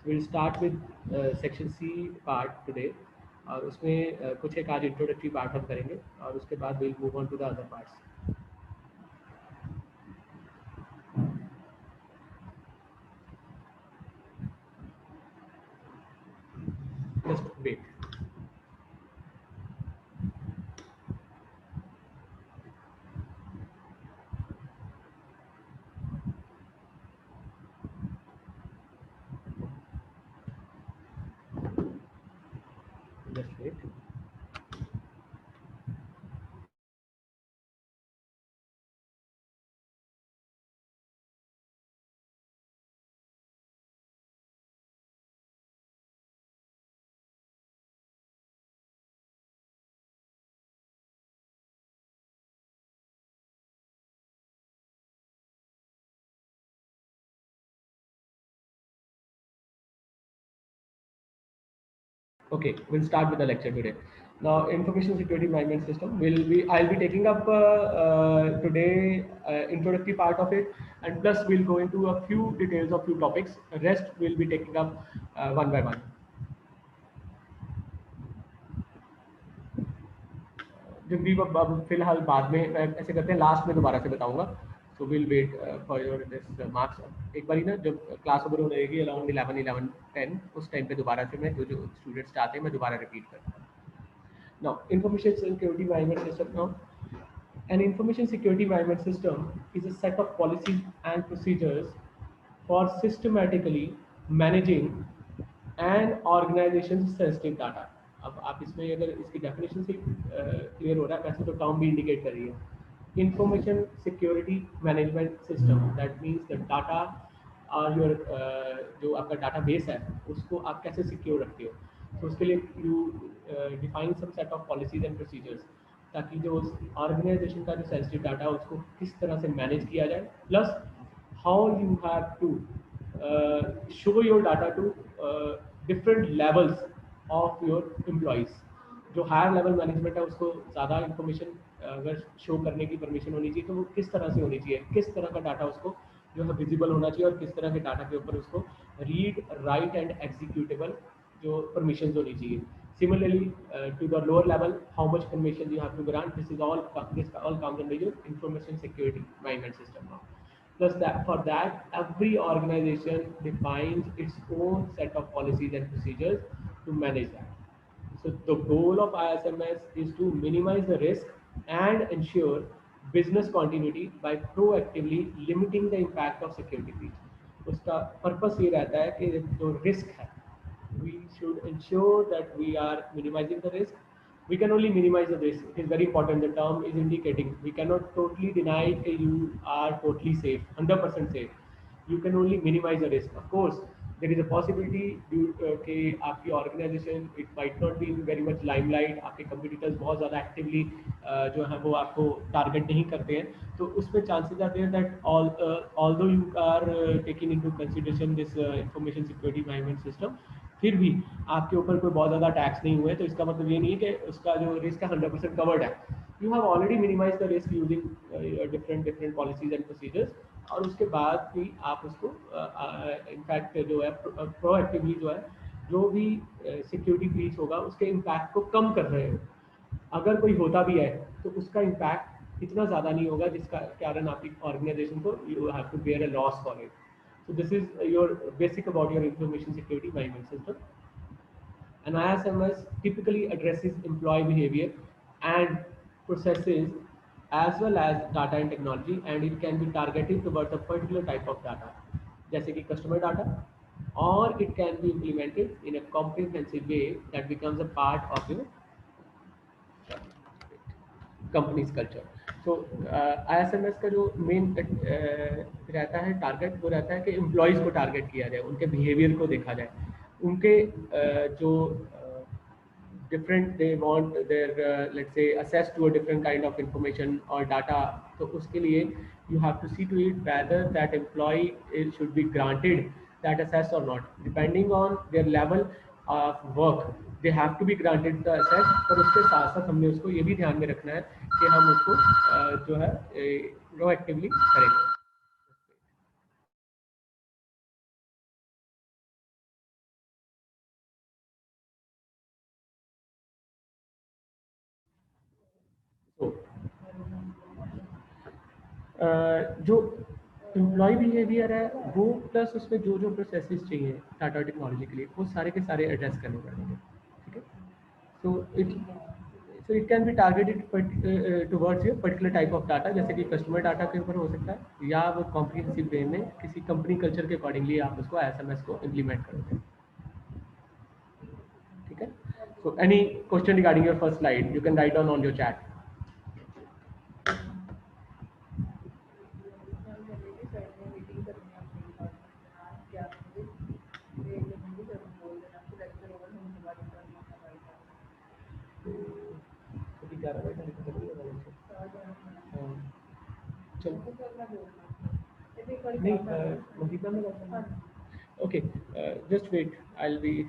Will start with section C part today, और उसमें कुछ एक आज इंट्रोडक्टरी पार्ट हम करेंगे और उसके बाद will move on to the other parts. Just wait. Just wait. Okay, we'll start with the lecture today. Now, information security management system will be, I'll be taking up today introductory part of it, and plus we'll go into a few details of few topics. Rest we'll be taking up one by one. Jagdeep अब फिलहाल बाद में ऐसे करते हैं, last में दोबारा से बताऊंगा। So will wait for your this marks. एक बार ही ना जब क्लास ओवर होने लगेगी अराउंड 11:10 उस टाइम पे दोबारा से मैं जो जो स्टूडेंट्स चाहते हैं मैं दोबारा रिपीट करता हूँ। Now, information security management system. Now, an information security management system is a set of policies and procedures for systematically managing an organization's sensitive data. अब आप इसमें अगर इसकी डेफिनेशन से क्लियर हो रहा है, वैसे तो टर्म भी इंडिकेट कर रही है। Information security management system, that means the data और योर जो आपका डाटा बेस है उसको आप कैसे सिक्योर रखते हो। तो उसके लिए you define some set of policies and procedures, ताकि जो ऑर्गेनाइजेशन का जो सेंसिटिव डाटा है उसको किस तरह से मैनेज किया जाए, plus how you have to show your data to different levels of your employees। जो हायर लेवल मैनेजमेंट है उसको ज़्यादा इन्फॉर्मेशन अगर शो करने की परमिशन होनी चाहिए तो वो किस तरह से होनी चाहिए, किस तरह का डाटा उसको जो है विजिबल होना चाहिए और किस तरह के डाटा के ऊपर उसको रीड राइट एंड एग्जीक्यूटेबल जो परमिशन होनी चाहिए। Similarly, to the lower level, how much permission you have to grant. This all comes under your information security management system now. Plus, that for that, every organization defines its own set of policies and procedures to manage that. So the goal of ISMS is to minimize the risk and ensure business continuity by proactively limiting the impact of security breach। उसका purpose ये रहता है कि जो risk है, we should ensure that we are minimizing the risk. We can only minimize the risk. It is very important. The term is indicating we cannot totally deny that you are totally safe, 100% safe. You can only minimize the risk. Of course, there is a possibility कि आपकी organisation it might not be very much limelight, आपके competitors बहुत ज़्यादा actively जो है वो आपको target नहीं करते हैं, तो उसमें चांसेस आते हैं that although you are taking into consideration this information security management system, फिर भी आपके ऊपर कोई बहुत ज़्यादा टैक्स नहीं हुए तो इसका मतलब ये नहीं है कि उसका जो रिस्क है 100% कवर्ड है। You have already minimise the risk using different different policies and procedures, और उसके बाद भी आप उसको इनफैक्ट जो है प्रोएक्टिवली जो है जो भी सिक्योरिटी ब्रीच होगा उसके इम्पैक्ट को कम कर रहे हो। अगर कोई होता भी है तो उसका इम्पैक्ट इतना ज़्यादा नहीं होगा जिसका कारण आपकी ऑर्गेनाइजेशन को you have to bear a loss for it. So this is your basic about your information security management system. An ISMS typically addresses employee behavior and processes as well as data and technology, and it can be targeted towards a particular type of data, जैसे कि customer data, or it can be implemented in a comprehensive way that becomes a part of your companies culture. So ISMS का जो main रहता है target, वो रहता है कि एम्प्लॉयज़ को टारगेट किया जाए, उनके बिहेवियर को देखा जाए, उनके जो different they want their let's say access to a different kind of information or data, तो उसके लिए you have to see to it whether that employee should be granted that access or not, depending on their level of work they have to be granted the access। पर उसके साथ साथ हमने उसको ये भी ध्यान में रखना है कि हम उसको जो है प्रोएक्टिवली करेंगे। जो एम्प्लॉय बिहेवियर है वो प्लस उसमें जो जो प्रोसेसेस चाहिए टाटा टेक्नोलॉजी के लिए वो सारे के सारे एड्रेस करने पड़ेंगे, ठीक है। So it can be targeted towards your particular type of data, जैसे कि कस्टमर डाटा के ऊपर हो सकता है या वो कॉम्प्रिहेंसिव वे में किसी कंपनी कल्चर के अकॉर्डिंगली आप उसको एसएमएस को इम्प्लीमेंट करोगे, ठीक है। So any question regarding your first slide you can write down on your chat. Okay, just wait. I'll be.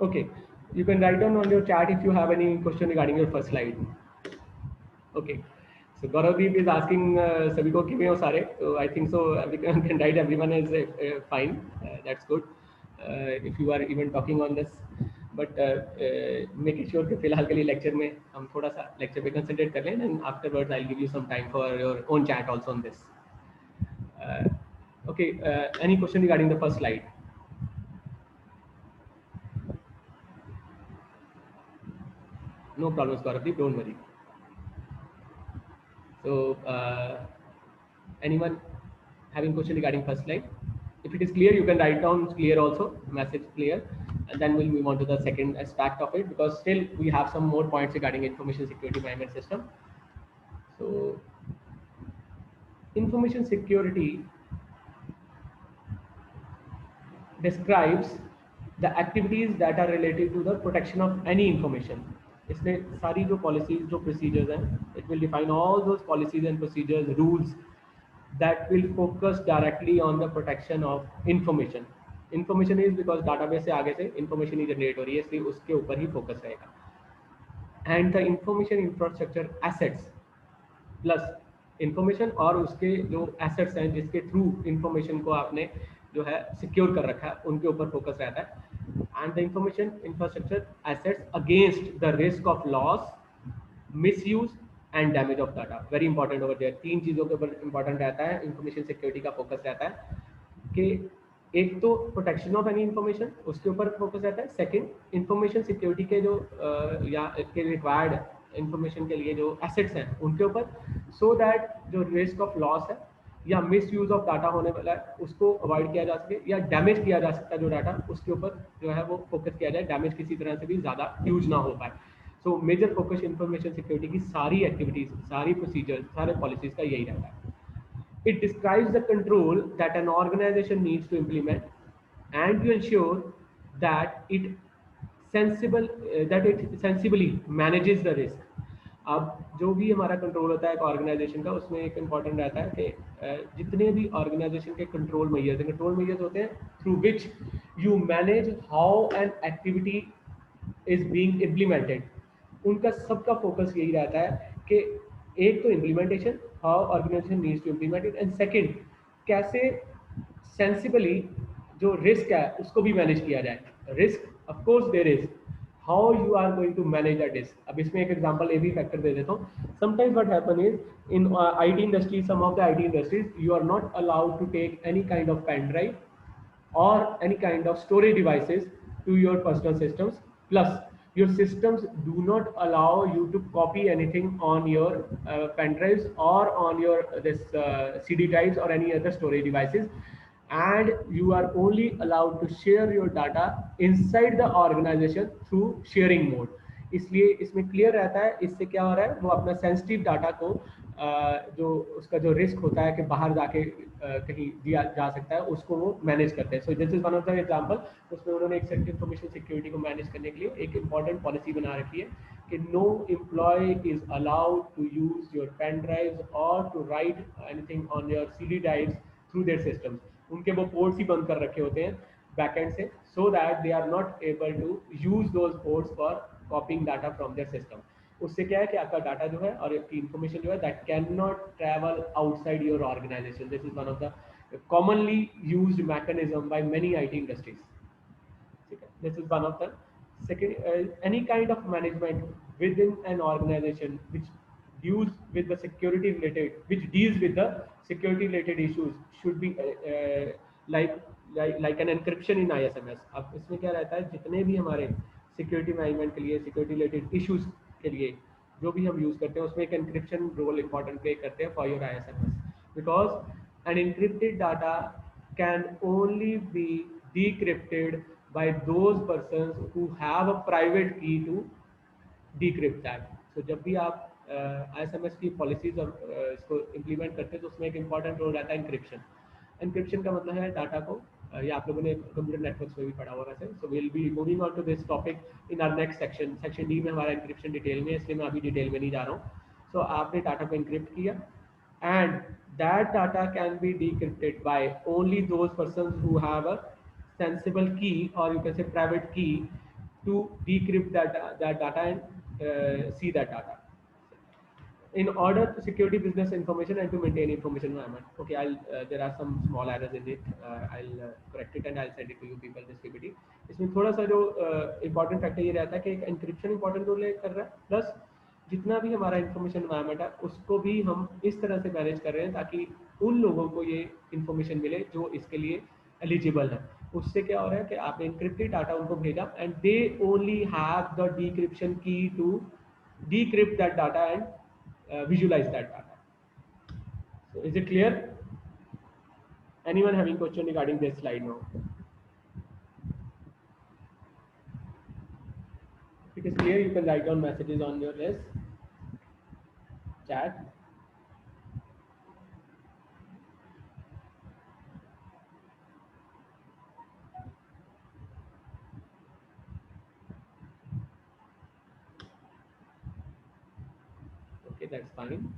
Okay, you can write down on your chat if you have any question regarding your first slide. Okay, so Gauravdeep is asking सभी को किਵੇਂ हो सारे, so I think so everyone can write everyone is fine, that's good. If you are even talking on this, but make sure कि फिलहाल के लिए lecture में हम थोड़ा सा लेक्चर पे कंसंट्रेट कर लें and afterwards I'll give you some time for your own chat also on this. Okay, any question regarding the first slide? No problems, Gauravdeep, don't worry. So, anyone having question regarding first slide? If it is clear, you can write down clear also, message clear, and then we'll move on to the second aspect of it, because still we have some more points regarding information security management system. So, information security describes the activities that are related to the protection of any information. इसमें सारी जो policies, जो procedures हैं, it will define all those policies and procedures, rules that will focus directly on the protection of information. Information is because database से आगे से information ही generate हो रही है, इसलिए उसके ऊपर ही focus रहेगा. And the information infrastructure assets plus information और उसके जो assets हैं जिसके through information को आपने जो है secure कर रखा है, उनके ऊपर focus रहता है. And the information infrastructure assets against the risk of loss, misuse and damage of data. Very important over there. तीन चीज़ों के ऊपर important रहता है, information security का focus रहता है कि एक तो प्रोटेक्शन ऑफ एनी इंफॉर्मेशन उसके ऊपर फोकस रहता है, सेकंड इंफॉर्मेशन सिक्योरिटी के जो या के रिक्वायर्ड इंफॉर्मेशन के लिए जो एसेट्स हैं उनके ऊपर, सो दैट जो रिस्क ऑफ लॉस है या मिस यूज ऑफ डाटा होने वाला है उसको अवॉइड किया जा सके, या डैमेज किया जा सकता है जो डाटा, उसके ऊपर जो है वो फोकस किया जाए, डैमेज किसी तरह से भी ज़्यादा यूज ना हो पाए. So major focus information security की सारी एक्टिविटीज़, सारी प्रोसीजर्स, सारे पॉलिसीज़ का यही रहता है. It describes the control that an organization needs to implement and to ensure that it sensibly manages the risk. अब जो भी हमारा कंट्रोल होता है एक ऑर्गेनाइजेशन का, उसमें एक इम्पॉर्टेंट रहता है कि जितने भी ऑर्गेनाइजेशन के कंट्रोल मेजर्स होते हैं through which you manage how an activity is being implemented, उनका सबका फोकस यही रहता है कि एक तो implementation, how organisation needs to implement it, and second कैसे सेंसिबली जो रिस्क है उसको भी मैनेज किया जाए. Risk of course there is, how you are going to manage that risk. अब इसमें एक एग्जांपल ए भी फैक्टर दे देता हूँ. Sometimes what happen is in IT industry, some of the IT industries, you are not allowed to take any kind of pen drive or any kind of storage devices to your personal systems. Plus your systems do not allow you to copy anything on your pen drives or on your this CD drives or any other storage devices, and you are only allowed to share your data inside the organization through sharing mode. इसलिए इसमें clear रहता है, इससे क्या हो रहा है, वो अपना सेंसिटिव डाटा को जो उसका जो रिस्क होता है कि बाहर जाके कहीं दिया जा सकता है, उसको वो मैनेज करते हैं. सो this is one of the example. उसमें उन्होंने एक इंफॉर्मेशन सिक्योरिटी को मैनेज करने के लिए एक इंपॉर्टेंट पॉलिसी बना रखी है कि no employee is allowed to use your pen drives और to write anything on your CD drives through their systems. उनके वो पोर्ट्स ही बंद कर रखे होते हैं बैकएंड से, so that they are not able to use those ports for copying data from their system. उससे क्या है कि आपका डाटा जो है और आपकी इन्फॉर्मेशन जो है that can not travel outside your organisation. This is one of the commonly used mechanism by many IT industries. This is one of the second. Any kind of management within an organization which deals with the security related issues should be like like an encryption in ISMS. अब इसमें क्या रहता है, जितने भी हमारे security management के लिए सिक्योरिटी रिलेटेड इश्यूज के लिए जो भी हम यूज करते हैं उसमें एक एनक्रिप्शन रोल इंपॉर्टेंट प्ले करते हैं for your ISMS, because an encrypted data can only be decrypted by those persons who have a private key to decrypt that. So जब भी आप ISMS की पॉलिसीज और इसको इम्प्लीमेंट करते हैं तो उसमें एक इंपॉर्टेंट रोल रहता है इंक्रिप्शन. इंक्रिप्शन का मतलब है डाटा को, ये आप लोगों ने कंप्यूटर नेटवर्क्स में भी पढ़ा होगा वैसे. So will be moving on to this topic in our next section. Section D में हमारा इंक्रिप्शन डिटेल में, इसलिए मैं अभी डिटेल में नहीं जा रहा हूँ. सो आपने डाटा को इंक्रिप्ट किया and that data can be decrypted by only those persons who have a sensible key, or you can say private key, to decrypt that data and see that data in order to security business information and to maintain information environment. Okay, there are some small errors in it. I'll correct it and I'll send it to you people this PPT. इसमें थोड़ा सा जो important factor ये रहता है कि encryption important role कर रहा है, प्लस जितना भी हमारा इंफॉर्मेशन एनवायरनमेंट है उसको भी हम इस तरह से मैनेज कर रहे हैं ताकि उन लोगों को ये इंफॉर्मेशन मिले जो इसके लिए एलिजिबल है. उससे क्या हो रहा है कि आपने इंक्रिप्टेड डाटा उनको भेजा and they only have the decryption की to decrypt that data and visualize that data. So is it clear? Anyone having question regarding this slide now? If it is clear, you can write down messages on your list chat. Okay, that's fine.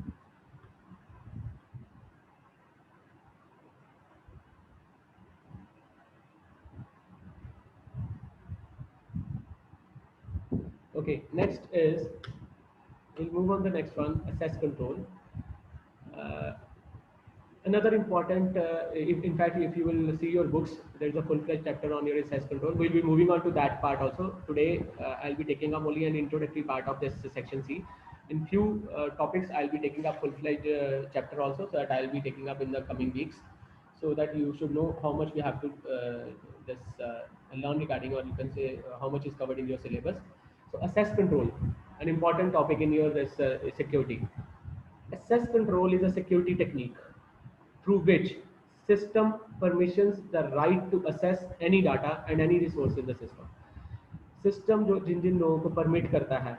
Okay, next is, we'll move on to the next one, access control. Another important, in fact, if you will see your books, there's a full-fledged chapter on your access control. We'll be moving on to that part also. Today, I'll be taking up only an introductory part of this section C. In few topics, I'll be taking up full-fledged chapter also, so that I'll be taking up in the coming weeks, so that you should know how much we have to learn regarding, or you can say how much is covered in your syllabus. So access control, an important topic in your security. Access control is a security technique through which system permissions the right to access any data and any resource in the system. System जो जिन जिन लोगों को permit करता है,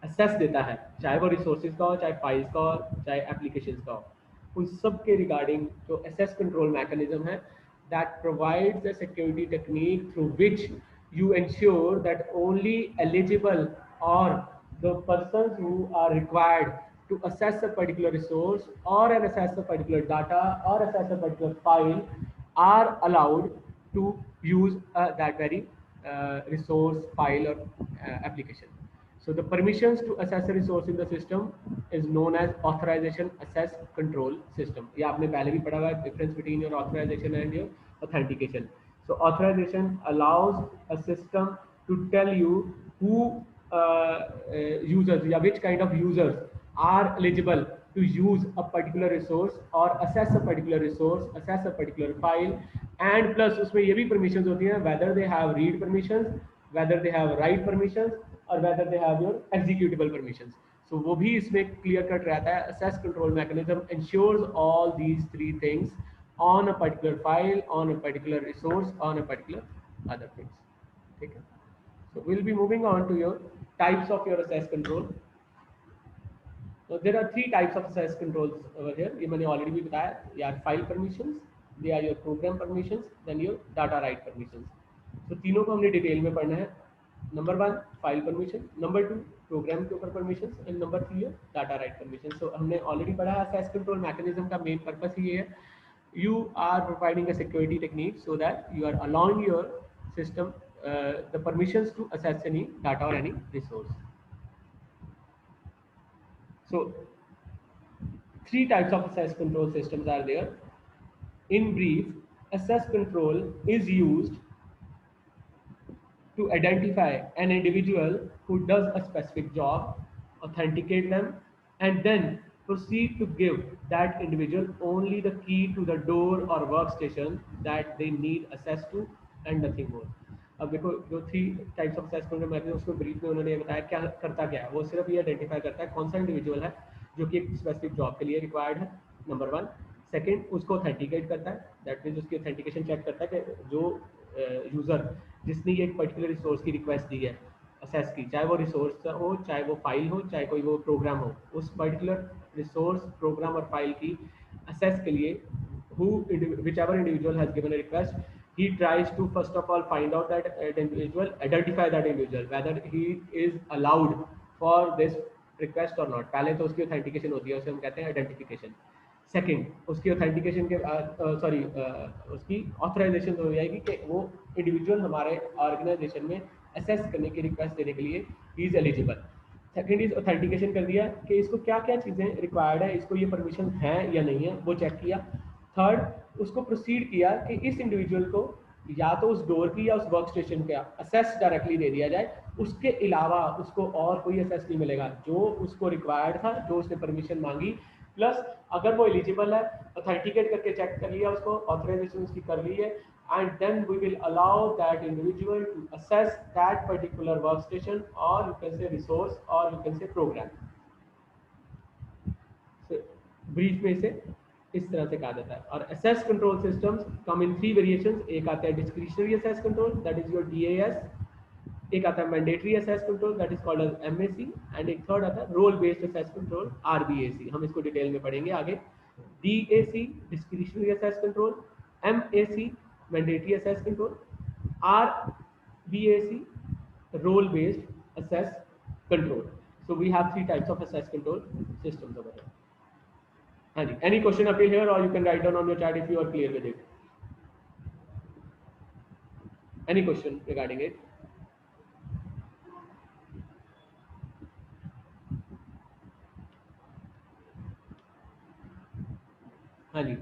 access देता है, चाहे वो resources का हो, चाहे files का हो, चाहे applications का हो, उन सब के regarding जो access control mechanism है, that provides a security technique through which you ensure that only eligible or the persons who are required to access a particular resource or access a particular data or access a particular file are allowed to use that very resource, file, or application. So the permissions to access a resource in the system is known as authorization access control system. ये आपने पहले भी पढ़ा हुआ है, difference between your authorization and your authentication. So authorization allows a system to tell you who users, या which kind of users are eligible to use a particular resource or access a particular resource, access a particular file, and plus उसमें ये भी permissions होती हैं, whether they have read permissions, whether they have write permissions, or whether they have your executable permissions. So वो भी इसमें clear cut रहता है. Access control mechanism ensures all these three things on a particular file, on a particular resource, on a particular other things. ठीक है? So we'll be moving on to your types of your access control. So there are three types of access controls over here. ये मैंने already भी बताया. They are file permissions, they are your program permissions, then your data write permissions. So तीनों को हमने detail में पढ़ना है. Number 1 file permission, number 2 program के ऊपर परमिशन, एंड नंबर 3 है डाटा राइट परमिशन. सो हमने ऑलरेडी पढ़ा है एक्सेस कंट्रोल मैकेनिज्म का मेन पर्पस ही ये है. You are providing a security technique so that you are allowing your system the permissions to access any data और any resource. So, three types of access control systems are there. In brief, access control is used to identify an individual who does a specific job, authenticate them, and then proceed to give that individual only the key to the door or workstation that they need access to and nothing more. अब देखो जो three types of access control mechanism उसको brief में उन्होंने बताया क्या करता क्या है. वो सिर्फ ये आइडेंटिफाई करता है कौन सा इंडिविजुअल है जो कि एक स्पेसिफिक जॉब के लिए रिक्वायर्ड है, नंबर 1. सेकंड, उसको ऑथेंटिकेट करता है, दैट मीन्स उसकी ऑथेंटिकेशन चेक करता है कि जो यूज़र जिसने ये एक पर्टिकुलर रिसोर्स की रिक्वेस्ट दी है असेस की, चाहे वो रिसोर्स हो, चाहे वो फाइल हो, चाहे कोई वो प्रोग्राम हो, उस पर्टिकुलर रिसोर्स, प्रोग्राम और फाइल की असेस के लिए whichever individual has given a request, he tries to first of all find out that individual, identify that individual, whether he is allowed for this request or not. पहले तो उसकी authentication होती है, उसे हम कहते हैं आइडेंटिफिकेशन. सेकंड, उसकी ऑथेंटिकेशन के सॉरी उसकी ऑथराइजेशन हो जाएगी कि वो इंडिविजुअल हमारे ऑर्गेनाइजेशन में असेस करने की रिक्वेस्ट देने के लिए he is eligible. Second is authentication कर दिया कि इसको क्या क्या चीज़ें रिक्वायर्ड है, इसको ये परमिशन है या नहीं है, वो चेक किया. थर्ड, उसको प्रोसीड किया कि इस इंडिविजुअल को या तो उस डोर की या उस वर्क स्टेशन का असेस डायरेक्टली दे दिया जाए, उसके अलावा उसको और कोई असेस नहीं मिलेगा. जो उसको रिक्वायर्ड था, जो उसने परमिशन मांगी, प्लस अगर वो एलिजिबल है, ऑथेंटिकेट करके चेक कर लिया, उसको ऑथराइजेशन उसकी कर ली है, and then we will allow that individual to assess that particular workstation, or you can say resource, or you can say program. So brief में से इस तरह से कहा जाता है. और access control systems come in three variations. एक आता है discretionary access control, that is your DAS. एक आता है mandatory access control, that is called as MAC, and एक थर्ड आता है role based access control, RBAC. हम इसको डिटेल में पढ़ेंगे आगे. DAC discretionary access control, MAC mandatory access control, RBAC role based access control. So we have three types of access control systems over here. Andy, any question up here, or you can write down on your chat if you are clear with it. Any question regarding it? Andy.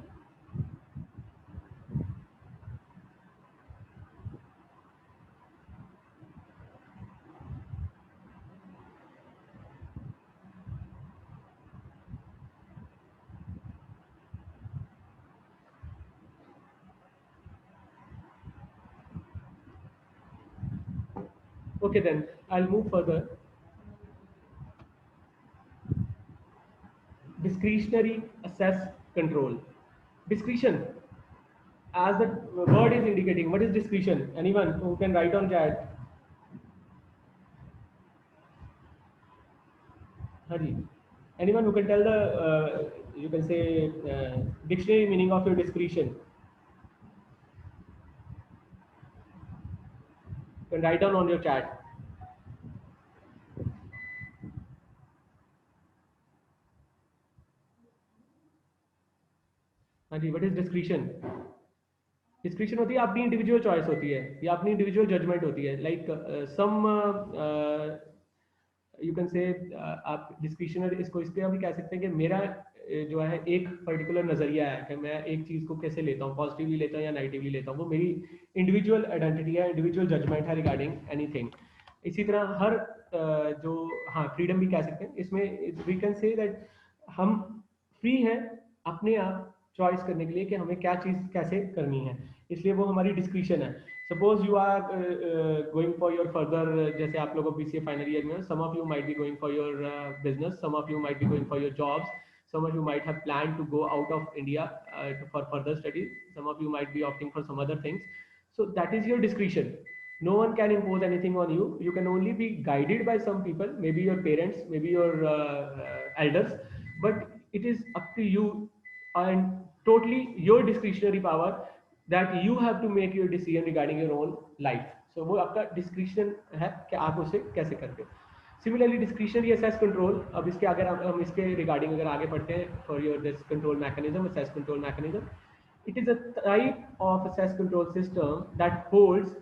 Okay, then I'll move further. Discretionary access control. Discretion, as the word is indicating, what is discretion? Anyone who can write on chat? Hari. Anyone who can tell the, you can say, dictionary meaning of your discretion? You can write down on your chat. Hari, what is discretion? Description होती है अपनी individual choice होती है या अपनी individual judgement होती है. Like some you can say आप डिस्क्रिप्शनर इसको इस पर भी कह सकते हैं कि मेरा जो है एक पर्टिकुलर नज़रिया है कि मैं एक चीज़ को कैसे लेता हूँ, पॉजिटिवली लेता हूँ या नेगेटिवली लेता हूँ. वो मेरी इंडिविजुअल आइडेंटिटी है, इंडिविजुअल जजमेंट है रिगार्डिंग एनीथिंग. इसी तरह हर जो हाँ फ्रीडम भी कह सकते हैं इसमें. वी कैन से दैट हम फ्री हैं अपने आप चॉइस करने के लिए कि हमें क्या चीज़ कैसे करनी है, इसलिए वो हमारी डिस्क्रिप्शन है. Suppose you are going for your further, जैसे आप लोगों को BCA final year में, some of you might be going for your business, some of you might be going for your jobs, some of you might have planned to go out of India for further studies, some of you might be opting for some other things. So that is your discretion. No one can impose anything on you. You can only be guided by some people, maybe your parents, maybe your elders, but it is up to you and totally your discretionary power that you have to make your decision regarding your own life. So वो आपका discretion है कि आप उसे कैसे करते हो. Similarly, discretionary access control. अब इसके अगर हम इसके regarding अगर आगे पढ़ते हैं for your this control mechanism, access control mechanism, it is a type of access control system that holds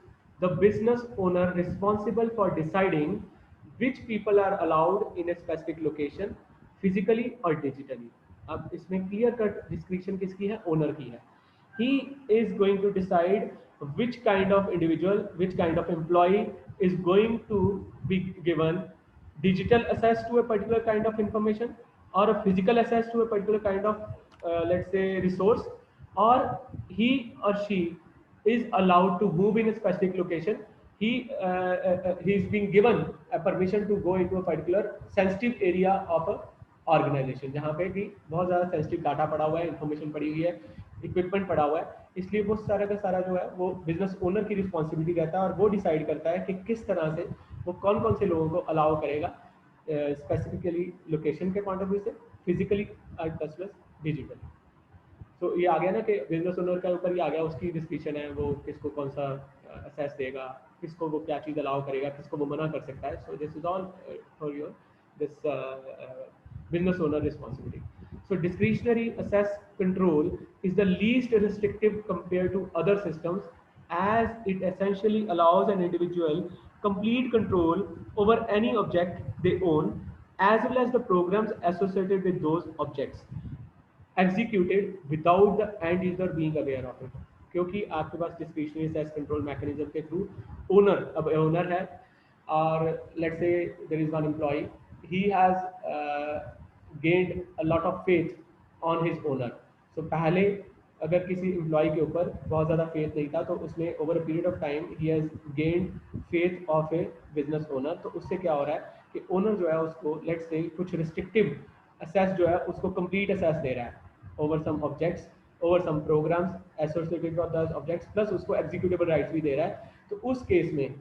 the business owner responsible for deciding which people are allowed in a specific location, physically or digitally. अब इसमें clear cut discretion किसकी है? Owner की है. He is going to decide which kind of individual, which kind of employee is going to be given digital access to a particular kind of information or a physical access to a particular kind of let's say resource, or he or she is allowed to move in a specific location. He is being given a permission to go into a particular sensitive area of a organisation जहाँ पे कि बहुत ज़्यादा sensitive data पड़ा हुआ है, information पड़ी हुई है, इक्विपमेंट पड़ा हुआ है, इसलिए वो सारा का सारा जो है वो बिजनेस ओनर की रिस्पॉन्सिबिलिटी रहता है और वो डिसाइड करता है कि किस तरह से वो कौन कौन से लोगों को अलाउ करेगा स्पेसिफिकली लोकेशन के पॉइंट ऑफ व्यू से, फिजिकली प्लस प्लस डिजिटली. तो ये आ गया ना कि बिजनेस ओनर के ऊपर ये आ गया, उसकी डिस्क्रिप्शन है, वो किसको कौन सा असेस देगा, किसको वो क्या चीज़ अलाउ करेगा, किसको वो मना कर सकता है. So this is all for your this business owner responsibility. So discretionary access control is the least restrictive compared to other systems, as it essentially allows an individual complete control over any object they own, as well as the programs associated with those objects, executed without the end user being aware of it. क्योंकि आपके पास discretionary access control mechanism के through owner, अब owner है और let's say there is one employee, he has gained a lot of faith on his owner. So पहले अगर किसी employ के ऊपर बहुत ज़्यादा फेथ नहीं था तो उसने over a period of time he has gained faith of A business owner. तो उससे क्या हो रहा है कि ओनर जो है उसको लेट्स से कुछ रिस्ट्रिक्टिव असेस जो है उसको कंप्लीट असेस दे रहा है over some objects, over some programs associated with those objects, plus उसको एग्जीक्यूटेबल राइट्स भी दे रहा है. तो उस केस में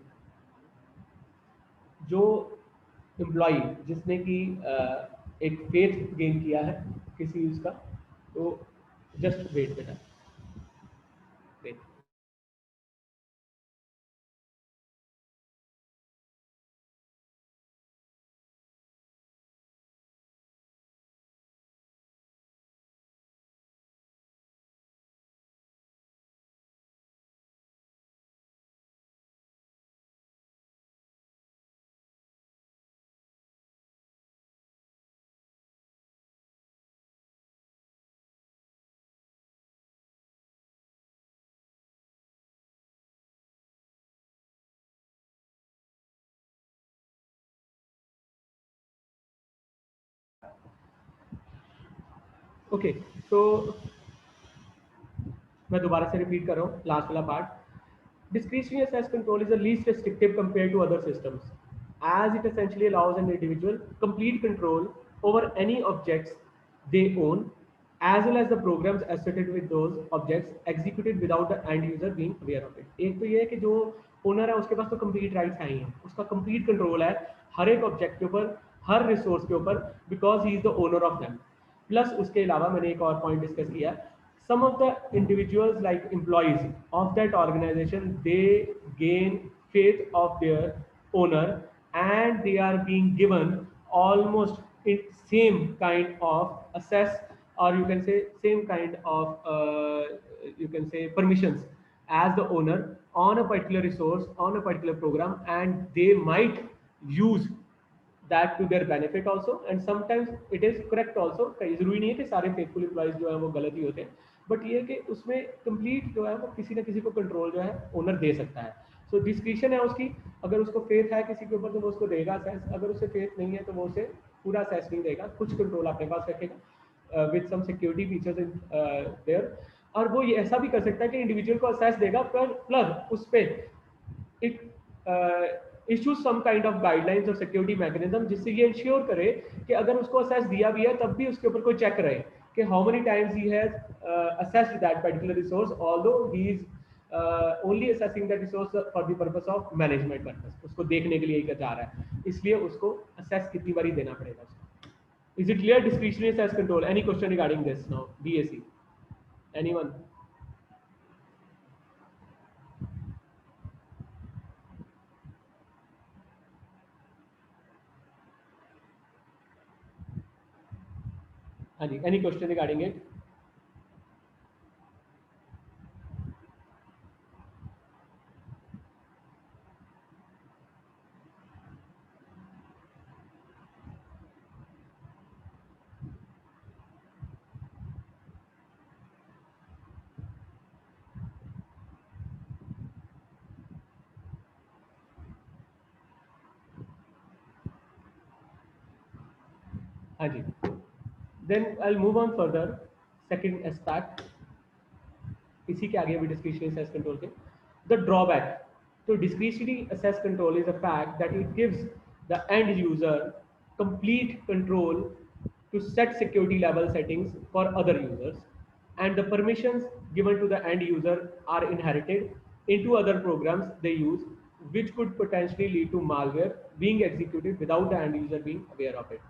जो एम्प्लॉय जिसने कि एक फेथ गेन किया है किसी उसका, तो जस्ट वेट बेटा, वेट. ओके, तो मैं दोबारा से रिपीट कर रहा हूँ लास्ट वाला part. Discretionary access control is the least restrictive compared to other systems, as it essentially allows an individual complete control over any objects they own, as well as the programs associated with those objects executed without the end user being aware of it. एक तो ये है कि जो owner है उसके पास तो complete rights हैं ही हैं, उसका कंप्लीट कंट्रोल है हर एक ऑब्जेक्ट के ऊपर, हर रिसोर्स के ऊपर, because he is the owner of them. Plus उसके अलावा मैंने एक और पॉइंट डिस्कस किया, some of the individuals like employees of that organization, they gain faith of their owner and they are being given almost in same kind of access, or you can say same kind of you can say permissions as the owner on a particular resource, on a particular program, and they might use that to their benefit also, and sometimes it is correct also. कई जरूरी नहीं है कि सारे faithful employees जो है वो गलत ही होते हैं, बट ये कि उसमें कंप्लीट जो है वो किसी ना किसी को कंट्रोल जो है ओनर दे सकता है. सो डिस्क्रिप्शन है उसकी, अगर उसको फेथ है किसी के ऊपर तो वो उसको देगा असेस, अगर उसे फेथ नहीं है तो वो उसे पूरा असेस नहीं देगा, कुछ कंट्रोल अपने पास रखेगा with some security features in there. और वो ये ऐसा भी कर सकता है कि इंडिविजुअल को असेस देगा पर प्लस उस पर it issue some kind of guidelines और सिक्योरिटी मैकेनिज्म जिससे ये इंश्योर करे कि अगर उसको असेस दिया भी है तब भी उसके ऊपर कोई चेक रहे कि how many times he has assessed that particular resource although he is only assessing that resource for the purpose of management purpose, उसको देखने के लिए ही जा रहा है, इसलिए उसको असेस कितनी बारी देना पड़ेगा उसको। Is it clear? Discretionary access control. Any question regarding this now? DAC. Anyone? Any question regarding it? हाँ जी. Then I'll move on further. Second aspect. इसी के आगे भी discretionary access control के. The drawback. So discretionary access control is a fact that it gives the end user complete control to set security level settings for other users, and the permissions given to the end user are inherited into other programs they use, which could potentially lead to malware being executed without the end user being aware of it.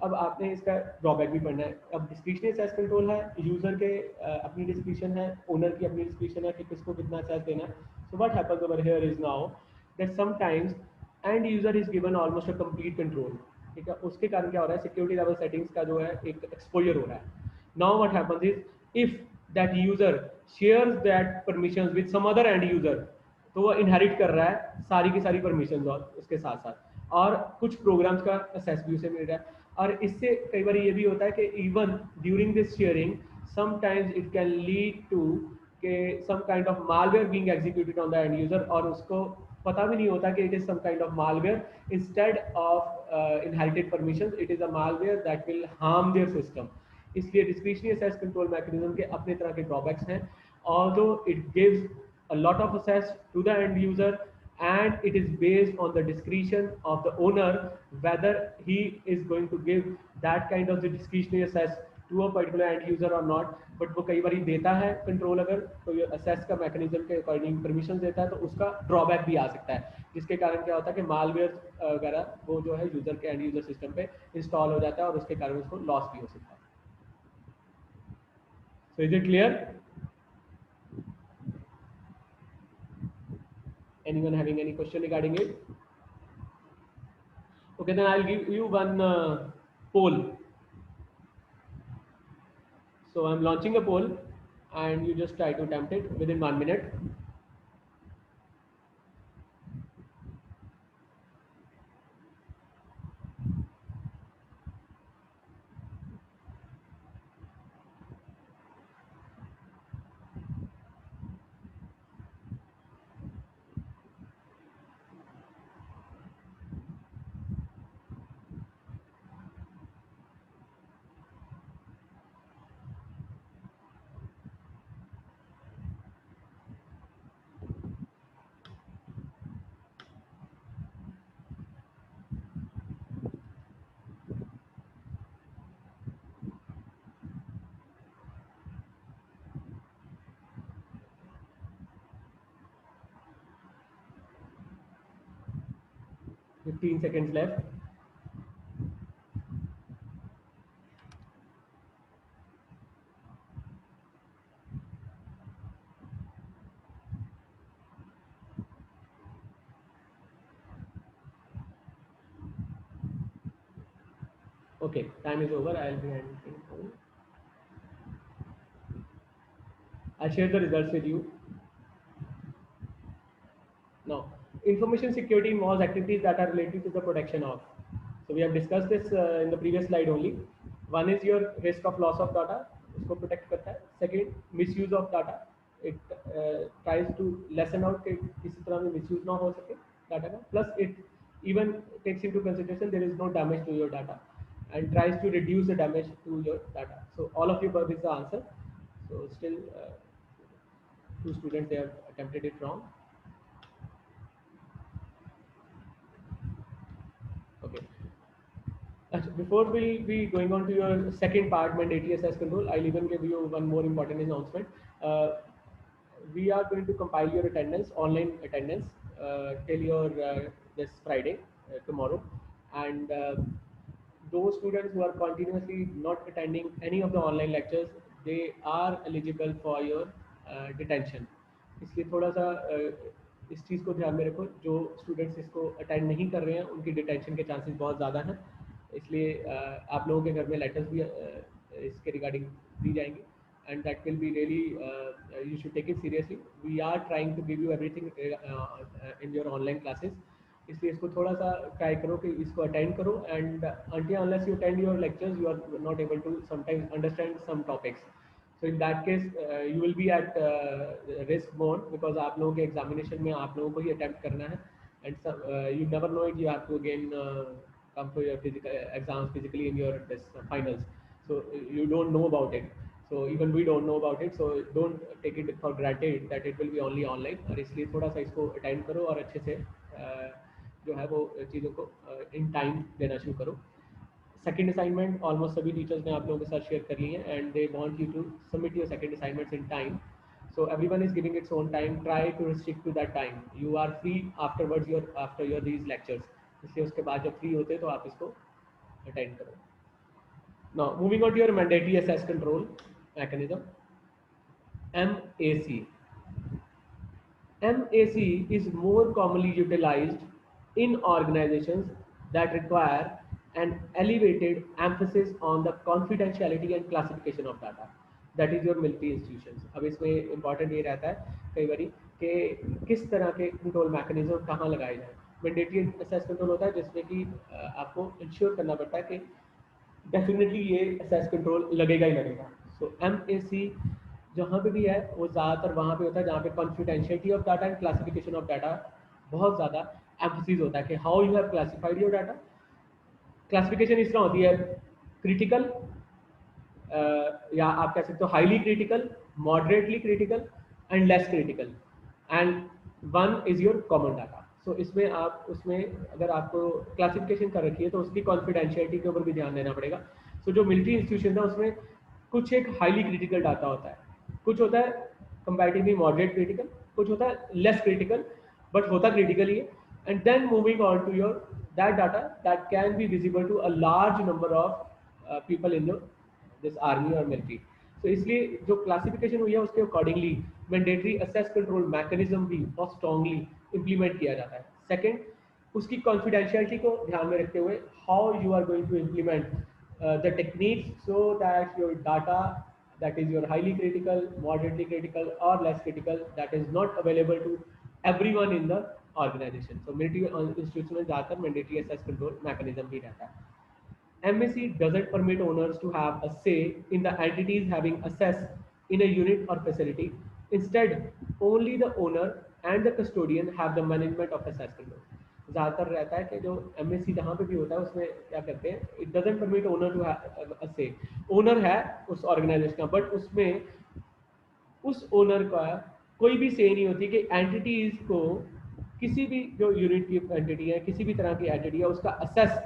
अब आपने इसका drawback भी पढ़ना है। अब discretionary access control है, user के अपनी डिस्क्रिप्शन है, ओनर की अपनी डिस्क्रिप्शन है कि किसको कितना एक्सेस देना है। So what happens over here is now that sometimes and user is given almost a complete control, ठीक है। उसके कारण क्या हो रहा है, सिक्योरिटी लेवल सेटिंग्स का जो है एक एक्सपोजर हो रहा है। Now what happens is if that user shares that permissions with some other end user, तो वो इनहेरिट कर रहा है सारी की सारी परमिशंस और उसके साथ साथ, और कुछ प्रोग्राम्स का एक्सेस भी उसे मिल रहा है। और इससे कई बार ये भी होता है कि even during this sharing sometimes it can lead to के some kind of malware being executed on the end user, और उसको पता भी नहीं होता कि it is some kind of malware instead of inherited permissions, it is a malware that will harm their system. इसलिए discretionary access control mechanism के अपने तरह के ड्रॉबैक्स हैं, although it gives a lot of access to the end user, and it is based on the discretion of the owner whether he is going to give that kind of the discretionary access to a particular end user or not। but वो कई बार देता है control, अगर तो ये access का mechanism के according permission देता है तो उसका ड्रॉबैक भी आ सकता है, जिसके कारण क्या होता है कि मालवेयर वगैरह वो जो है यूजर के एंड यूजर सिस्टम पे इंस्टॉल हो जाता है और उसके कारण उसको लॉस भी हो सकता है। So is it clear? Anyone having any question regarding it? Okay, then I'll give you one poll. So I'm launching a poll, and you just try to attempt it within 1 minute. Fifteen seconds left. Okay, time is over. I'll be handing poll. I'll share the results with you. Now, information security involves activities that are related to the protection of. So we have discussed this in the previous slide only. One is your risk of loss of data, उसको protect करता है. Second, misuse of data. It tries to lessen out कि किसी तरह में misuse ना हो सके data का. Plus it even takes into consideration there is no damage to your data and tries to reduce the damage to your data. So all of you got this the answer. So still two students they have attempted it wrong. Okay. Before we be going on to your second part, mandatory access control, I'll even give you one more important announcement. Uh, we are going to compile your attendance, online attendance, till your this Friday, tomorrow, and those students who are continuously not attending any of the online lectures, they are eligible for your detention. इसलिए थोड़ा सा इस चीज़ को ध्यान में रखो, जो students इसको अटेंड नहीं कर रहे हैं उनकी डिटेंशन के चांसेस बहुत ज़्यादा हैं, इसलिए आप लोगों के घर में लेटर्स भी इसके रिगार्डिंग दी जाएंगी, and that will be really you should take it seriously. We are trying to give you everything in your online classes, इसलिए इसको थोड़ा सा ट्राई करो कि इसको अटेंड करो, and until unless you attend your lectures you are not able to sometimes understand some topics. So in that case you will be at risk mode, because आप लोगों के एग्जामिनेशन में आप लोगों को ही अटेम्प्ट करना है, and you never know it, you have to again come for your physical exams physically in your this finals, so you don't know about it, so even we don't know about it, so don't take it for granted that it will be only online, और इसलिए थोड़ा सा इसको attend करो और अच्छे से जो है वो चीज़ों को इन टाइम देना शुरू करो. सेकंड असाइनमेंट ऑलमोस्ट सभी टीचर्स ने आप लोगों के साथ शेयर कर ली है, and they want you to submit your second assignments in time. So everyone is giving its own time. Try to restrict to that time. You are free afterwards. After your these lectures. इसलिए उसके बाद जब free होते हैं तो आप इसको attend करो. Now moving on to your mandatory access control mechanism, MAC. MAC is more commonly utilized in organizations that require an elevated emphasis on the confidentiality and classification of data. That is your military institutions. अब इसमें important ये रहता है कई बारी कि किस तरह के कंट्रोल मैकेनिज्म कहाँ लगाए जाए. मैंडेटरी असेस कंट्रोल होता है जिसमें कि आपको इंश्योर करना पड़ता है कि डेफिनेटली ये असेस कंट्रोल लगेगा ही लगेगा. सो MAC जहाँ पे भी है वो ज़्यादातर वहाँ पे होता है जहाँ पे confidentiality of data and classification of data बहुत ज़्यादा एम्फसिस होता है कि how you have classified your data. Classification इस तरह होती है क्रिटिकल, या आप कह सकते हो highly critical, moderately critical and less critical, and one is your common data. So इसमें आप उसमें अगर आपको क्लासिफिकेशन कर रखी है तो उसकी कॉन्फिडेंशियलिटी के ऊपर भी ध्यान देना पड़ेगा. सो जो मिलिट्री इंस्टीट्यूशन है उसमें कुछ एक हाईली क्रिटिकल डाटा होता है, कुछ होता है कंपैरेटिवली मॉडरेट क्रिटिकल, कुछ होता है लेस क्रिटिकल बट होता क्रिटिकल ही है, and then moving on to your that data that can be visible to a large number of people in this army और मिलिट्री. तो इसलिए जो क्लासिफिकेशन हुई है उसके accordingly mandatory access control mechanism भी बहुत स्ट्रांगली इंप्लीमेंट किया जाता है. सेकंड, उसकी कॉन्फिडेंशियलिटी को ध्यान में रखते हुए how you are going to implement the techniques so that your data that is your highly critical, moderately critical or less critical that is not available to everyone in the organization. So military institutions में ज़्यादातर mandatory access control mechanism भी रहता है. MAC doesn't permit owners to have a say in the entities having access in a unit or facility. Instead, only the owner and the custodian have the management of access control. ज़्यादातर रहता है कि जो MAC जहाँ पे भी होता है उसमें क्या करते हैं, it doesn't permit owner to have a say. Owner है उस ऑर्गेनाइजेशन का बट उसमें उस ओनर का कोई भी से नहीं होती कि एंटिटीज को किसी भी जो यूनिट की एंटिटी है किसी भी तरह की एंटिटी है उसका असेस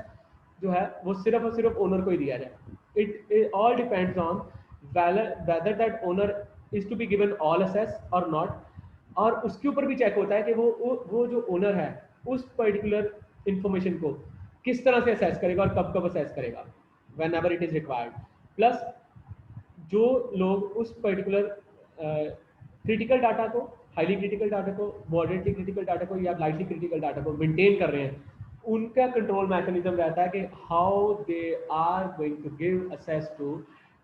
जो है वो सिर्फ और सिर्फ ओनर को ही दिया जाए. It all depends on whether that owner is to be given all access or not, और उसके ऊपर भी चेक होता है कि वो जो ओनर है उस पर्टिकुलर इंफॉर्मेशन को किस तरह से असेस करेगा और कब कब असेस करेगा whenever it is required. Plus जो लोग उस पर्टिकुलर क्रिटिकल डाटा को, हाईली क्रिटिकल डाटा को, मॉडरेटली क्रिटिकल डाटा को या लाइटली क्रिटिकल डाटा को मेंटेन कर रहे हैं उनका कंट्रोल मैकेनिज्म रहता है कि how they are going to give access to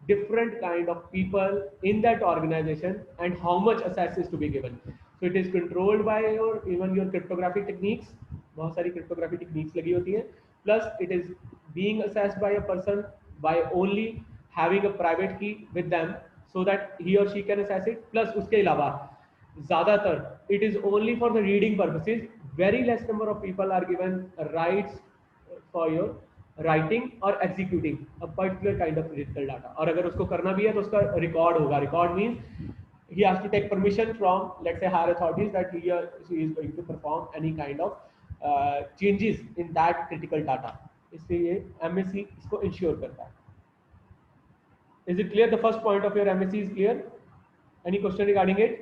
different kind of people in that organization and how much access is to be given. So it is controlled by your even your cryptographic techniques. बहुत सारी cryptographic techniques लगी होती हैं. Plus it is being assessed by a person by only having a private key with them so that he or she can assess it. Plus उसके अलावा ज़्यादातर it is only for the reading purposes. Very less number of people are given rights for your writing और executing a particular kind of critical data, और अगर उसको करना भी है तो उसका रिकॉर्ड होगा. Record means he has to take permission from, let's say, higher authorities that he or she is going to perform any kind of changes in that critical data. इसलिए ये MSc इसको ensure करता है. Is it clear? The first point of your MSc is clear? Any question regarding it?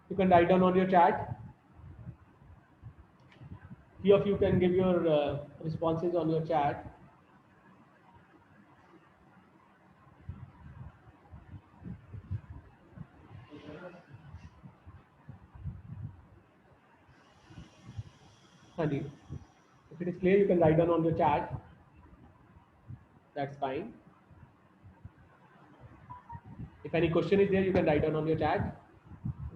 You can write down on your chat. Few of you can give your responses on your chat. Hani. If it is clear, you can write down on your chat. That's fine. If any question is there, you can write down on your chat.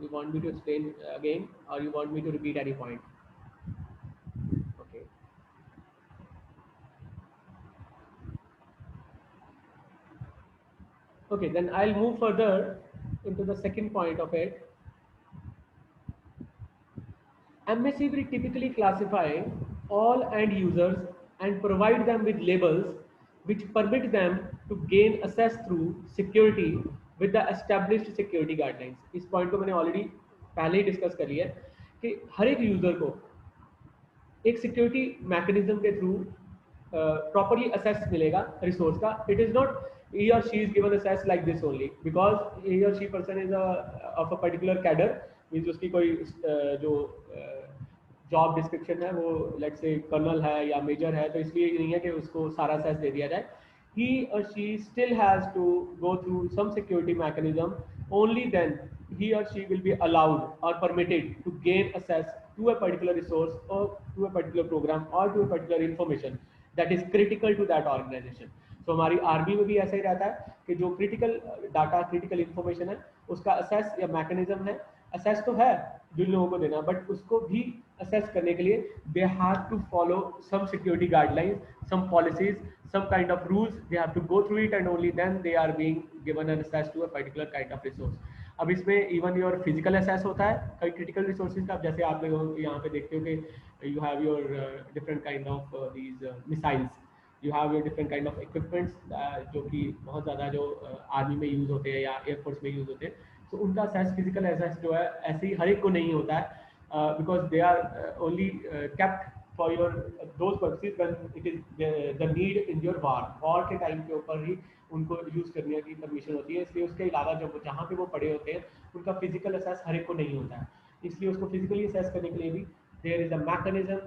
You want me to explain again, or you want me to repeat any point? Okay. Okay, then I'll move further into the second point of it. MSc will typically classify all end users and provide them with labels which permit them to gain access through security with the established security guidelines. इस point को मैंने already पहले ही discuss कर लिया है कि हर एक user को एक सिक्योरिटी मैकेनिज्म के थ्रू प्रॉपरली असेस मिलेगा रिसोर्स का. It is not he or she is given access like this only because he or she person is of a particular cadre, means उसकी कोई जो जॉब डिस्क्रिप्शन है वो let's say colonel है या major है, तो इसलिए नहीं है कि उसको सारा access दे दिया जाए. He or she still has to go through some security mechanism. Only then he or she will be allowed or permitted to gain access to a particular resource or to a particular program or to a particular information that is critical to that organization. So हमारी army में भी ऐसा ही रहता है कि जो critical data critical information है उसका असेस या मैकेनिज्म है. असेस तो है जिन लोगों को देना, बट उसको भी असेस करने के लिए they have to follow some security guidelines, some policies, some kind of rules. They have to go through it and only then they are being given an access to a particular kind of resource. अब इसमें even your physical assess होता है कई critical resources का, जैसे आप लोग यहाँ पे देखते हो कि you have your different kind of these missiles, you have your different kind of equipments जो कि बहुत ज़्यादा जो आर्मी में यूज़ होते हैं या एयरफोर्स में यूज़ होते हैं. तो उनका असेस फिजिकल असेस जो है ऐसे ही हर एक को नहीं होता है, because they are only kept for your those purposes when it is the need in your war के टाइम के ऊपर ही उनको यूज करने की परमिशन होती है. इसलिए उसके अलावा जब जहाँ पे वो पड़े होते हैं उनका फिजिकल असेस हर एक को नहीं होता है, इसलिए उसको फिजिकली असेस करने के लिए भी there is a mechanism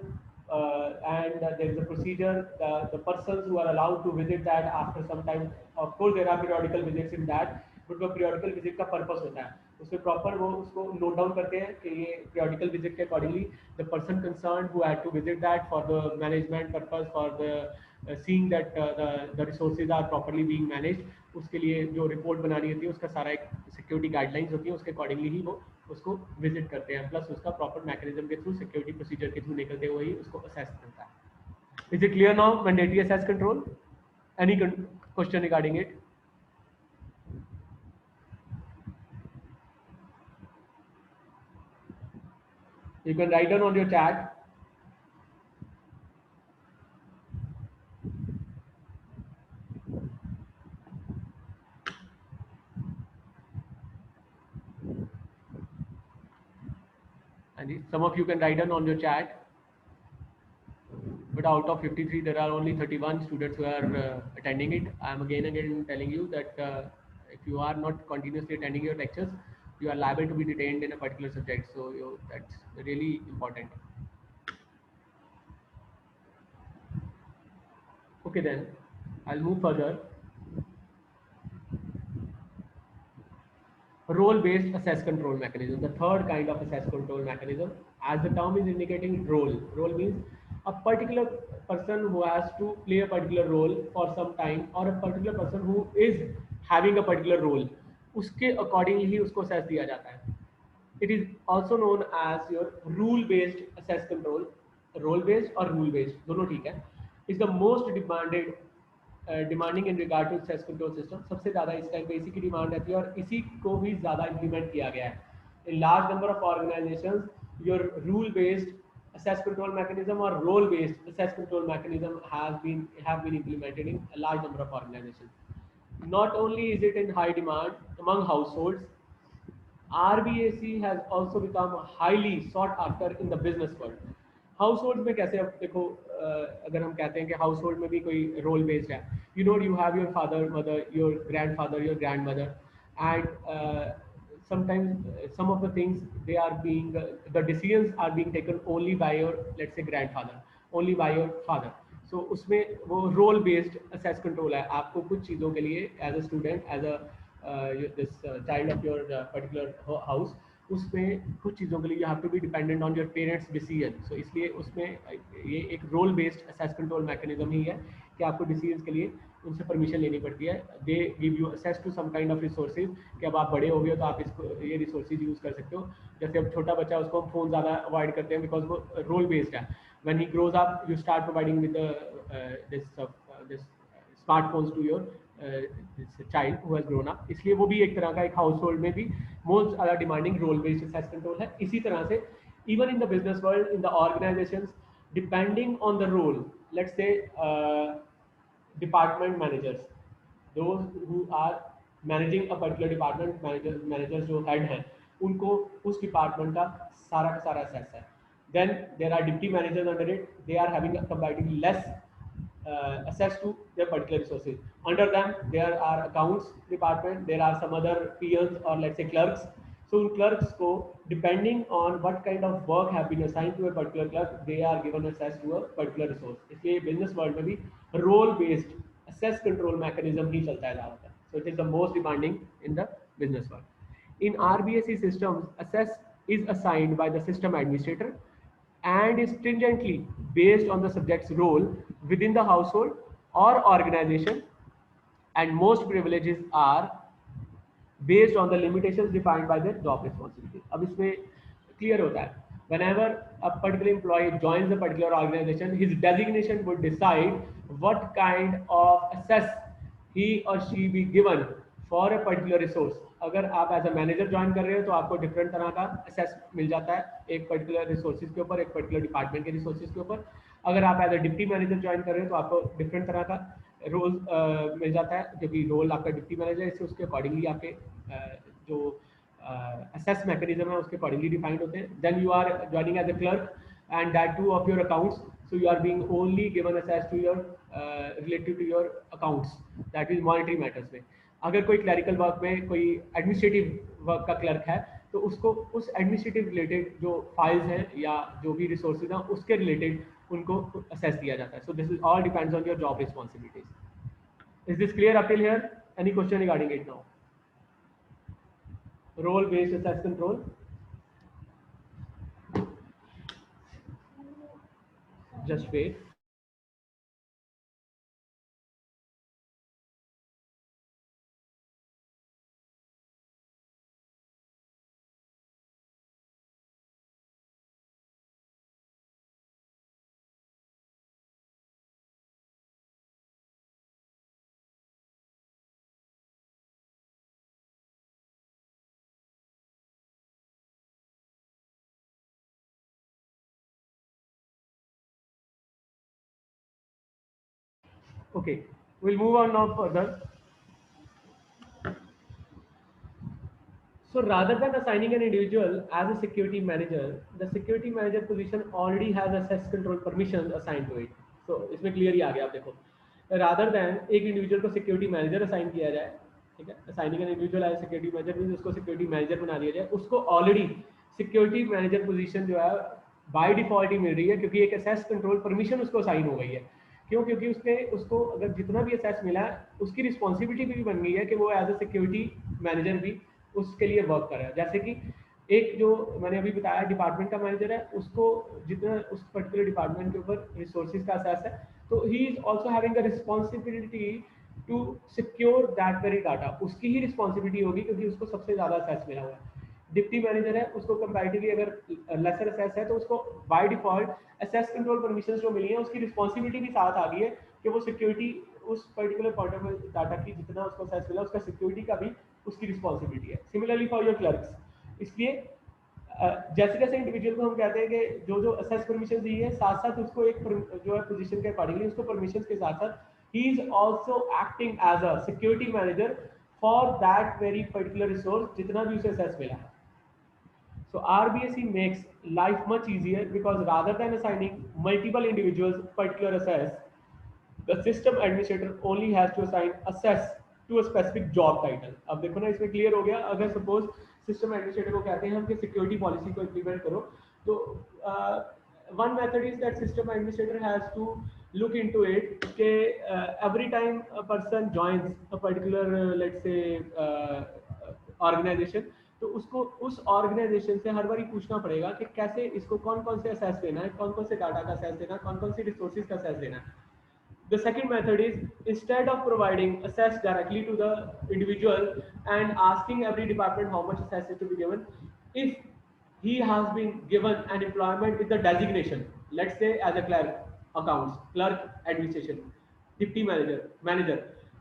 and there is a procedure. The persons who are allowed to visit that after some time, of course there are periodical visits in that, but वो periodical visit का purpose होता है, उसमें proper वो उसको note down करते हैं कि ये periodical visit के accordingly the person concern who had to visit that for the management purpose, for the seeing that the resources are properly being managed, उसके लिए जो रिपोर्ट बनानी होती है उसका सारा एक सिक्योरिटी गाइडलाइंस होती है, उसके अकॉर्डिंगली ही वो उसको विजिट करते हैं, प्लस उसका प्रॉपर मैकेनिज्म के थ्रू सिक्योरिटी प्रोसीजर के थ्रू निकलते हुए ही उसको असेस करता है. Is it clear now mandatory access control? Any question regarding it? You can write down on your chat. And some of you can write down on your chat. But out of 53, there are only 31 students who are attending it. I am again telling you that if you are not continuously attending your lectures, you are liable to be detained in a particular subject. So that's really important. Okay, then I'll move further. Role-based access control mechanism, the third kind of access control mechanism. As the term is indicating, role means a particular person who has to play a particular role for some time, or a particular person who is having a particular role, उसके accordingly ही उसको access दिया जाता है. It is also known as your rule-based access control. Role-based और rule-based दोनों ठीक है. Is the most demanding in regard to access control system. सबसे ज़्यादा इस टाइम पे इसी की डिमांड रहती है और इसी को भी ज़्यादा इम्प्लीमेंट किया गया है. In large number of organisations your rule based access control mechanism or role based access control mechanism have been implemented in a large number of organizations. Not only is it in high demand among households, RBAC has also become highly sought after in the business world. House में कैसे, अब देखो अगर हम कहते हैं कि house hold में भी कोई रोल बेस्ड है, you have your father mother, your grandfather, your grand mother, and sometimes some of the things they are being the decisions are being taken only by your, let's say, grandfather, only by your father. So उसमें वो role based access control है. आपको कुछ चीज़ों के लिए as a student, as a this child of your particular house, उसमें कुछ चीज़ों के लिए you have to be dependent on your parents decision. So इसलिए उसमें ये एक role based access control mechanism ही है कि आपको डिसीजन के लिए उनसे परमिशन लेनी पड़ती है. They give you access to some kind of resources कि अब आप बड़े हो गए हो तो आप इसको ये रिसोर्सेज यूज़ कर सकते हो. जैसे अब छोटा बच्चा, उसको हम फ़ोन ज़्यादा अवॉइड करते हैं बिकॉज वो रोल बेस्ड है. When he grows up you start providing with this smartphones to your child who has grown up. इसलिए वो भी एक तरह का एक हाउस होल्ड में भी मोस्ट ज़्यादा demanding role based access control है. इसी तरह से even in the business world, in the organisations, depending on the role, let's say department managers, those who are managing a particular department, managers जो head हैं, उनको उस department का सारा access है. Then there are deputy managers under it. They are having a comparatively less access to their particular resources. Under them there are accounts department, there are some other peons or let's say clerks. So उन clerks को depending on what kind of work have been assigned to a particular clerk, they are given access to a particular resource. इसलिए business world में भी role based access control mechanism ही चलता है ज़्यादातर. So it is the most demanding in the business world. In RBAC systems, access is assigned by the system administrator and is stringently based on the subject's role within the household or organization, and most privileges are based on the limitations defined by their job responsibility. अब इसमें clear होता है, whenever a particular employee joins a particular organization, his designation would decide what kind of access he or she be given for a particular resource. अगर आप as a manager join कर रहे हो तो आपको डिफरेंट तरह का एक्सेस मिल जाता है एक पर्टिकुलर रिसोर्सेज के ऊपर, एक पर्टिकुलर डिपार्टमेंट के रिसोर्सेज के ऊपर. अगर आप as a deputy manager join कर रहे हो तो आपको डिफरेंट तरह का रोल मिल जाता है, क्योंकि रोल आपका डिप्टी मैनेजर है, इससे उसके अकॉर्डिंगली आपके जो असेस मैकेनिज्म है उसके अकॉर्डिंगली डिफाइंड होते हैं. Then you are joining as a clerk and that too of your accounts, so you are being only given access to your related to your accounts, that is monetary matters में. अगर कोई clerical work में कोई administrative work का clerk है तो उसको उस एडमिनिस्ट्रेटिव रिलेटेड जो फाइल्स हैं या जो भी रिसोर्सेज हैं उसके रिलेटेड उनको असेस दिया जाता है. So this is all depends on your job responsibilities. Is this clear up till here? Any question regarding it now? Role based access control. Just wait. Okay, we'll move on now further. So rather than assigning an individual as a security manager, the security manager position already has access control permissions assigned to it. So इसमें clear ही आ गया. आप देखो, rather than एक individual को security manager assign किया जाए, ठीक है, assigning an individual as security manager means उसको security manager बना दिया जाए, उसको already security manager position जो है by default ही मिल रही है, क्योंकि एक access control permission उसको assign हो गई है. क्यों? क्योंकि उसको अगर जितना भी एक्सेस मिला है उसकी रिस्पॉन्सिबिलिटी भी बन गई है कि वो एज अ सिक्योरिटी मैनेजर भी उसके लिए वर्क कर रहा है. जैसे कि एक जो मैंने अभी बताया डिपार्टमेंट का मैनेजर है, उसको जितना उस पर्टिकुलर डिपार्टमेंट के ऊपर रिसोर्सेज का एक्सेस है, तो he is also having a responsibility to secure that very data. उसकी ही रिस्पॉन्सिबिलिटी होगी क्योंकि उसको सबसे ज़्यादा एक्सेस मिला हुआ है. डिप्टी मैनेजर है, उसको कंपैरेटिवली अगर लेसर एक्सेस है तो उसको by default access control permissions जो मिली हैं उसकी रिस्पॉन्सिबिलिटी भी साथ आ गई है कि वो सिक्योरिटी उस पर्टिकुलर पॉइंट ऑफ डाटा की जितना उसको एक्सेस मिला उसका सिक्योरिटी का भी उसकी रिस्पॉन्सिबिलिटी है. Similarly for your clerks. इसलिए जैसे जैसे इंडिविजुअल को हम कहते हैं कि जो जो असेस परमिशन दी है, साथ साथ उसको एक जो है पोजीशन के अकॉर्डिंगली उसको परमिशन के साथ साथ ही is also acting as a security manager for that very particular resource जितना भी उसे असेस मिला है. So RBAC makes life much easier because rather than assigning multiple individuals particular assess, the system administrator only has to assign assess to a specific job title. अब देखो ना इसमें clear हो गया. अगर सपोज सिस्टम एडमिनिस्ट्रेटर को कहते हैं हम कि सिक्योरिटी पॉलिसी को इम्प्लीमेंट करो, तो one method is that system administrator has to look into it कि every time a person joins a particular let's say organization, तो उसको उस ऑर्गेनाइजेशन से हर बार पूछना पड़ेगा कि कैसे इसको कौन कौन से असेस देना है, कौन कौन से डाटा का असेस देना है, कौन कौन सी रिसोर्सेज का असेस देना है. The second method is instead of providing access directly to the individual and asking every department how much access is to be given, if he has been given an employment with the designation, let's say as a clerk, accounts, clerk, administration, deputy manager,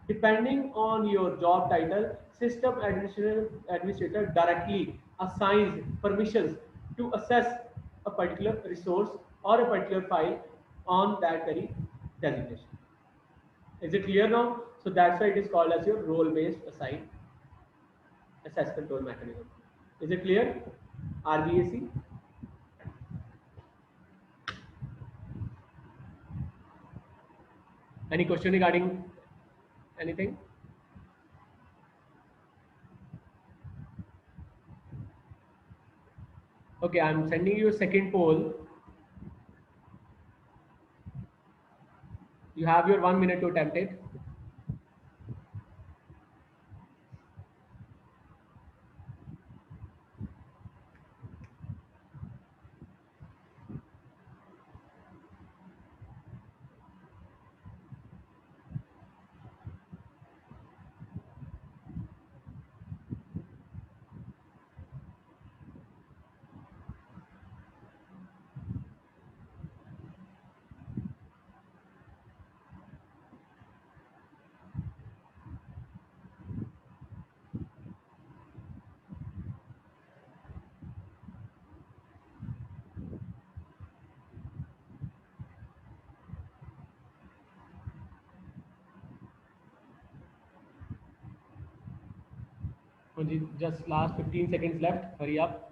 depending on your job title, system administrator directly assigns permissions to access a particular resource or a particular file on that very designation. Is it clear now? So that's why it is called as your role-based assigned access control mechanism. Is it clear? RBAC. Any question regarding anything? Okay, I'm sending you a second poll. You have your 1 minute to attempt it. Just last 15 seconds left. Hurry up.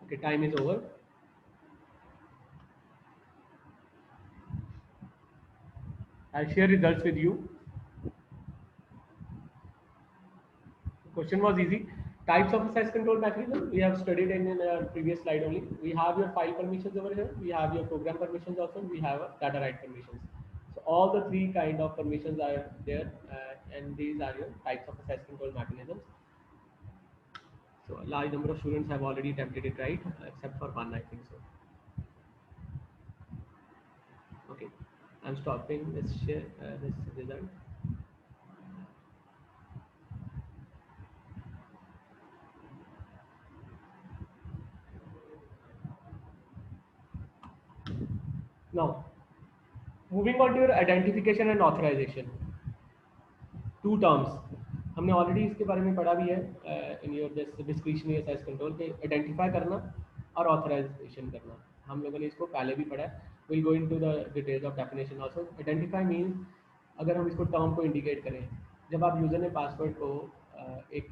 Okay, time is over. I'll share results with you. The question was easy. Types of access control mechanism we have studied in our previous slide only. We have your file permissions over here. We have your program permissions also. We have data write permissions. So all the three kind of permissions are there, and these are your types of access control mechanisms. So a large number of students have already attempted it right, except for one, I think so. Okay, I'm stopping this share, this result. Now, moving on to your identification and authorization. Two terms. हमने already इसके बारे में पढ़ा भी है in your this discretionary access control के identify करना और ऑथराइजेशन करना. हम लोगों ने इसको पहले भी पढ़ा है. Will go into the details of definition also. Identify means अगर हम इसको टर्म को इंडिकेट करें, जब आप यूजर ने पासवर्ड को एक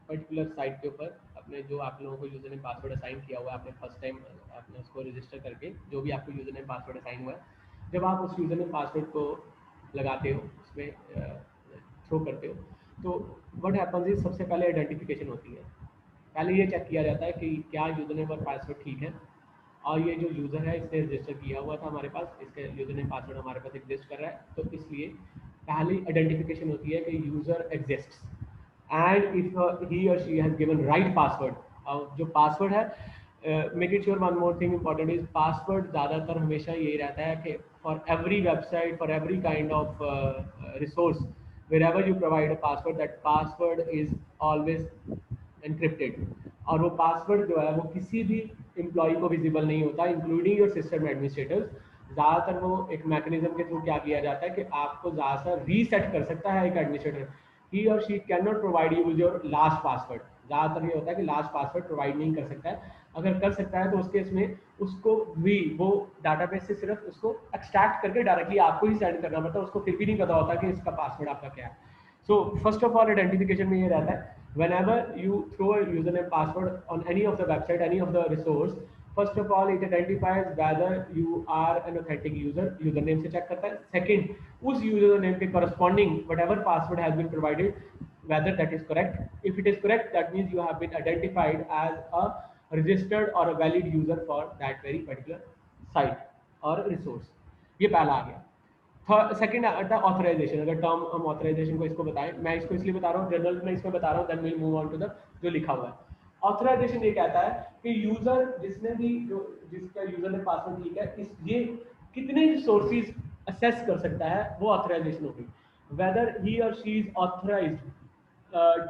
पर्टिकुलर साइट के ऊपर अपने जो आप लोगों को यूजर ने पासवर्ड असाइन किया हुआ है, आपने फर्स्ट टाइम आपने उसको रजिस्टर करके जो भी आपको यूजर ने पासवर्ड असाइन हुआ है, जब आप उस यूजर ने पासवर्ड को लगाते हो, उसमें थ्रो करते हो, तो व्हाट हैपेंस इज सबसे पहले आइडेंटिफिकेशन होती है. पहले ये चेक किया जाता है कि क्या यूजर नेम और पासवर्ड ठीक है और ये जो यूज़र है इसने रजिस्टर किया हुआ था हमारे पास, इसके यूजर नेम पासवर्ड हमारे पास एग्जिस्ट कर रहा है. तो इसलिए पहली आइडेंटिफिकेशन होती है कि user exists and if he और she has given right password. और जो पासवर्ड है, make it sure one more thing important is password ज़्यादातर हमेशा यही रहता है कि for every website, for every kind of resource, wherever you provide a password, that password is always encrypted, और वो पासवर्ड जो है वो किसी भी एम्प्लॉय को विजिबल नहीं होता, इंक्लूडिंग योर सिस्टम एडमिनिस्ट्रेटर्स। ज़्यादातर वो एक मैकेनिज्म के थ्रू क्या किया जाता है कि आपको ज़्यादातर रीसेट कर सकता है एक एडमिनिस्ट्रेटर, ही और she can not provide you with your last password. ज़्यादातर ये होता है कि लास्ट पासवर्ड प्रोवाइड नहीं कर सकता है, अगर कर सकता है तो उस केस में उसको भी वो डाटाबेस से सिर्फ उसको एक्सट्रैक्ट करके डायरेक्टली आपको ही सेंड करना पड़ता है, उसको फिर भी नहीं पता होता कि इसका पासवर्ड आपका क्या है। So first of all identification में ये रहता है, whenever you throw a username password on any of the website, any of the resource, first of all it identifies whether you are an authentic user, username से check करता है। second, उस username के corresponding whatever password has been provided, whether that is correct, if it is correct that means you have been identified as a registered or a valid user for that very particular site or resource। ये पहला आ गया। Second आता है authorisation. अगर term हम authorisation को इसको बताएं, मैं इसको इसलिए बता रहा हूँ, जनरल में इसमें बता रहा हूँ, then will move on to the जो लिखा हुआ है। ऑथराइजेशन ये कहता है कि यूजर जिसने भी जो जिसका यूजर ने पासवर्ड ठीक है, इस ये कितने सोर्सेज असेस कर सकता है, वो ऑथराइजेशन होगी। वेदर ही और she is authorised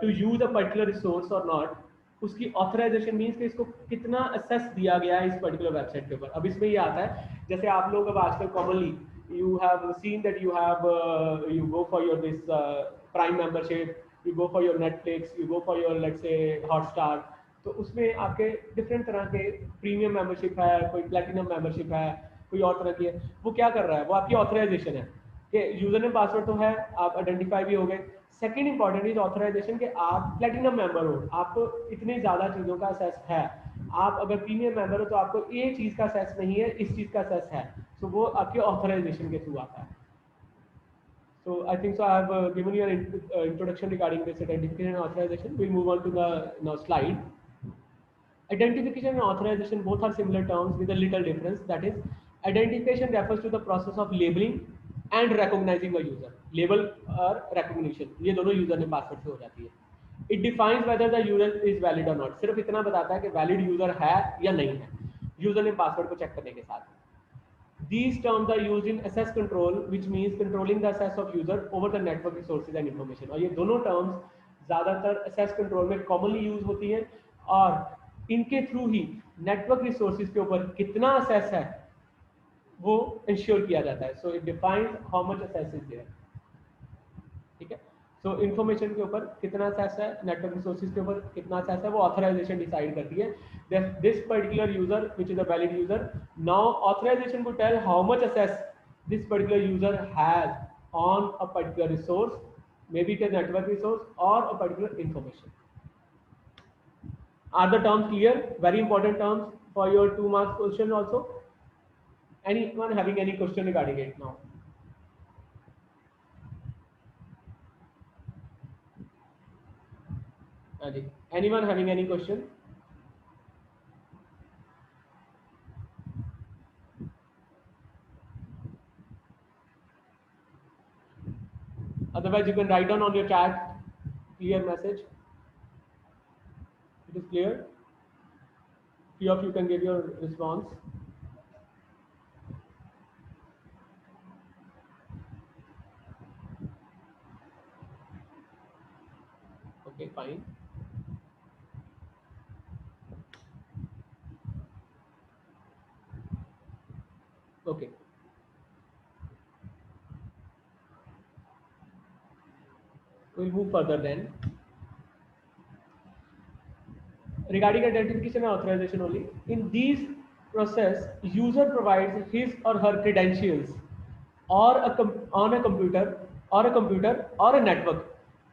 to use a particular resource और नॉट, उसकी ऑथराइजेशन मीन्स कि इसको कितना असेस दिया गया है इस पर्टिकुलर वेबसाइट के ऊपर। अब इसमें ये आता है, जैसे आप लोग अब आजकल commonly you have seen that you go for your this Prime membership, you go for your Netflix, you go for your let's say Hotstar, तो उसमें आपके डिफरेंट तरह के प्रीमियम मेंबरशिप है, कोई प्लेटिनम मेंबरशिप है, कोई और तरह की है। वो क्या कर रहा है, वो आपकी ऑथराइजेशन है कि यूजर ने पासवर्ड तो है, आप आइडेंटिफाई भी हो गए। सेकेंड इंपॉर्टेंट इज ऑथराइजेशन कि आप प्लेटिनम मेंबर हो, आपको इतनी ज़्यादा चीज़ों का असेस है। आप अगर प्रीमियम मेंबर हो तो आपको ये चीज़ का असेस नहीं है, इस चीज़ का असेस है, तो वो आपके ऑथराइजेशन के थ्रू आता है। So I think so I have given you an introduction regarding this identification and authorization. We'll move on to the now slide. Identification and authorization both are similar terms with a little difference. That is, identification refers to the process of labeling and recognizing a user. Label और recognition ये दोनों user ने password से हो जाती है। It defines whether the user is valid or not. सिर्फ इतना बताता है कि वैलिड यूजर है या नहीं है, यूजर ने पासवर्ड को चेक करने के साथ। These terms are used in access control, which means controlling the access of user over the network resources and information. और ये दोनों terms ज़्यादातर access control में commonly use होती हैं, और इनके थ्रू ही network resources के ऊपर कितना access है वो ensure किया जाता है। So it defines how much access is there. ठीक है, सो इन्फॉर्मेशन के ऊपर कितना access है, नेटवर्क रिसोर्सेज के ऊपर कितना access है, वो ऑथराइजेशन डिसाइड करती है। This particular user which is a valid user, now authorization को tell how much access this particular user has on a particular resource, maybe it is network resource और a particular information. Are the terms clear? Very important terms for your 2 marks question also. Anyone having any question regarding it now? Anyone having any question? Otherwise, you can write down on your chat clear message. It is clear. Few of you can give your response. Okay, fine. Okay. We'll move further then. Regarding identification and authorization only, in these process, user provides his or her credentials or on a computer or a network,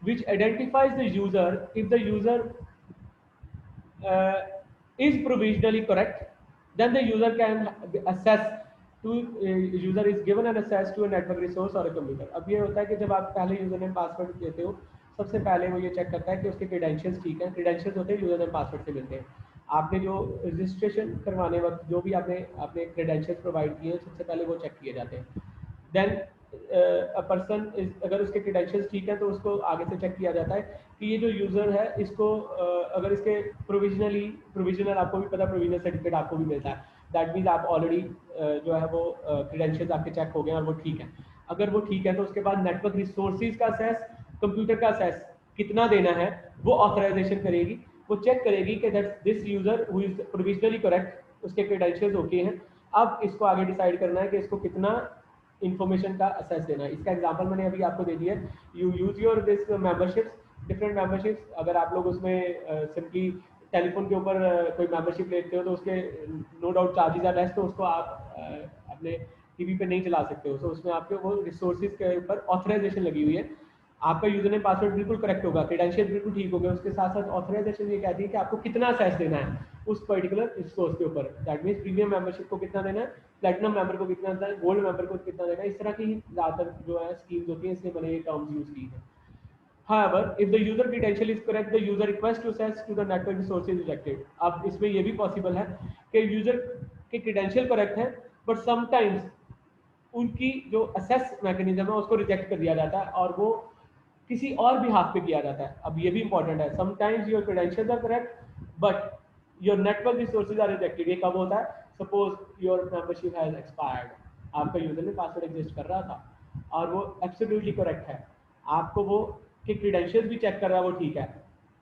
which identifies the user. If the user uh, is provisionally correct, then the user can access to user is given an access to a network resource or a computer. अब ये होता है कि जब आप पहले user name password देते हो, सबसे पहले वो ये चेक करता है कि उसके क्रेडेंशियल्स ठीक हैं। क्रेडेंशियल्स होते हैं यूजर नेम पासवर्ड से मिलते हैं। आपने जो रजिस्ट्रेशन करवाने वक्त जो भी आपने अपने क्रेडेंशियल्स प्रोवाइड किए हैं, सबसे पहले वो चेक किए जाते हैं। देन अ पर्सन इज, अगर उसके क्रेडेंशियल्स ठीक है तो उसको आगे से चेक किया जाता है कि ये जो यूज़र है इसको अगर इसके प्रोविजनल आपको भी पता है, प्रोविजनल सर्टिफिकेट आपको भी मिलता है, दैट मीन्स आप ऑलरेडी जो है वो क्रेडेंशियल्स आपके चेक हो गए और वो ठीक है। अगर वो ठीक है तो उसके बाद नेटवर्क रिसोर्सेज का असेस, कंप्यूटर का असेस कितना देना है वो ऑथराइजेशन करेगी। वो चेक करेगी कि that this user who is provisionally correct, उसके क्रेडेंशियल्स ओके हैं। अब इसको आगे डिसाइड करना है कि इसको कितना इंफॉर्मेशन का असेस देना है। इसका एग्जांपल मैंने अभी आपको दे दिया है। You use your this memberships, different memberships. अगर आप लोग उसमें सिंपली टेलीफोन के ऊपर कोई मेंबरशिप लेते हो तो उसके no doubt charges are less, तो उसको आप अपने टीवी पे नहीं चला सकते हो। तो उसमें आपके वो रिसोर्सेज के ऊपर ऑथराइजेशन लगी हुई है। आपका यूजर नेम पासवर्ड बिल्कुल करेक्ट होगा, क्रेडेंशियल बिल्कुल ठीक हो गया, उसके साथ साथ ऑथराइजेशन ये कहती है कि आपको कितना असेस देना है उस पर्टिकुलर रिसोर्स के ऊपर। दैट मीन्स प्रीमियम मेंबरशिप को कितना देना है, प्लेटिनम मेंबर को कितना देना है, गोल्ड मेंबर को कितना देना है। इस तरह की ज़्यादातर जो है स्कीम्स होती हैं, इसलिए मैंने ये टर्म्स यूज की है। However, if the user credential is correct, the user request to access to the network resource is rejected. अब इसमें ये भी पॉसिबल है कि यूजर के क्रेडेंशियल करेक्ट है बट समटाइम्स उनकी जो असेस मैकेनिज्म है उसको रिजेक्ट कर दिया जाता है और वो किसी और भी हाथ पे किया जाता है। अब ये भी इंपॉर्टेंट है, sometimes your credentials are correct but your network resources are rejected. ये कब होता है? Suppose your membership has expired, आपका यूजर ने पासवर्ड एग्जिस्ट कर रहा था और वो एब्सोल्युटली करेक्ट है, आपको वो कि क्रेडेंशियल्स भी चेक कर रहा है वो ठीक है,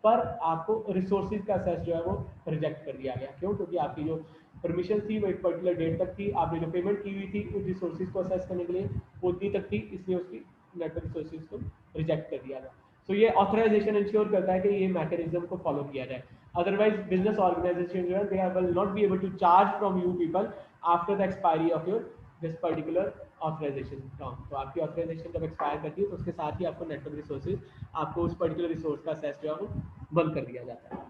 पर आपको रिसोर्सेज का असेस जो है वो रिजेक्ट कर दिया गया। क्यों? क्योंकि आपकी जो परमिशन थी वो एक पर्टिकुलर डेट तक थी, आपने जो पेमेंट की हुई थी उन रिसोर्सेज को असेस करने के लिए वो उतनी तक थी, इसलिए उसकी नेटवर्क रिसोर्सेज को रिजेक्ट कर दिया गया। सो ये ऑथराइजेशन इंश्योर करता है कि ये मैकेनिज्म को फॉलो किया जाए। अदरवाइज बिजनेस ऑर्गेनाइजेशन जो है they will not be able to charge from you people after the expiry of your this particular authorisation term. तो आपकी ऑथराइजेशन जब एक्सपायर करती है तो उसके साथ ही आपको नेटवर्क रिसोर्सेज, आपको उस पर्टिकुलर रिसोर्स का असेस जो है वो बंद कर दिया जाता है।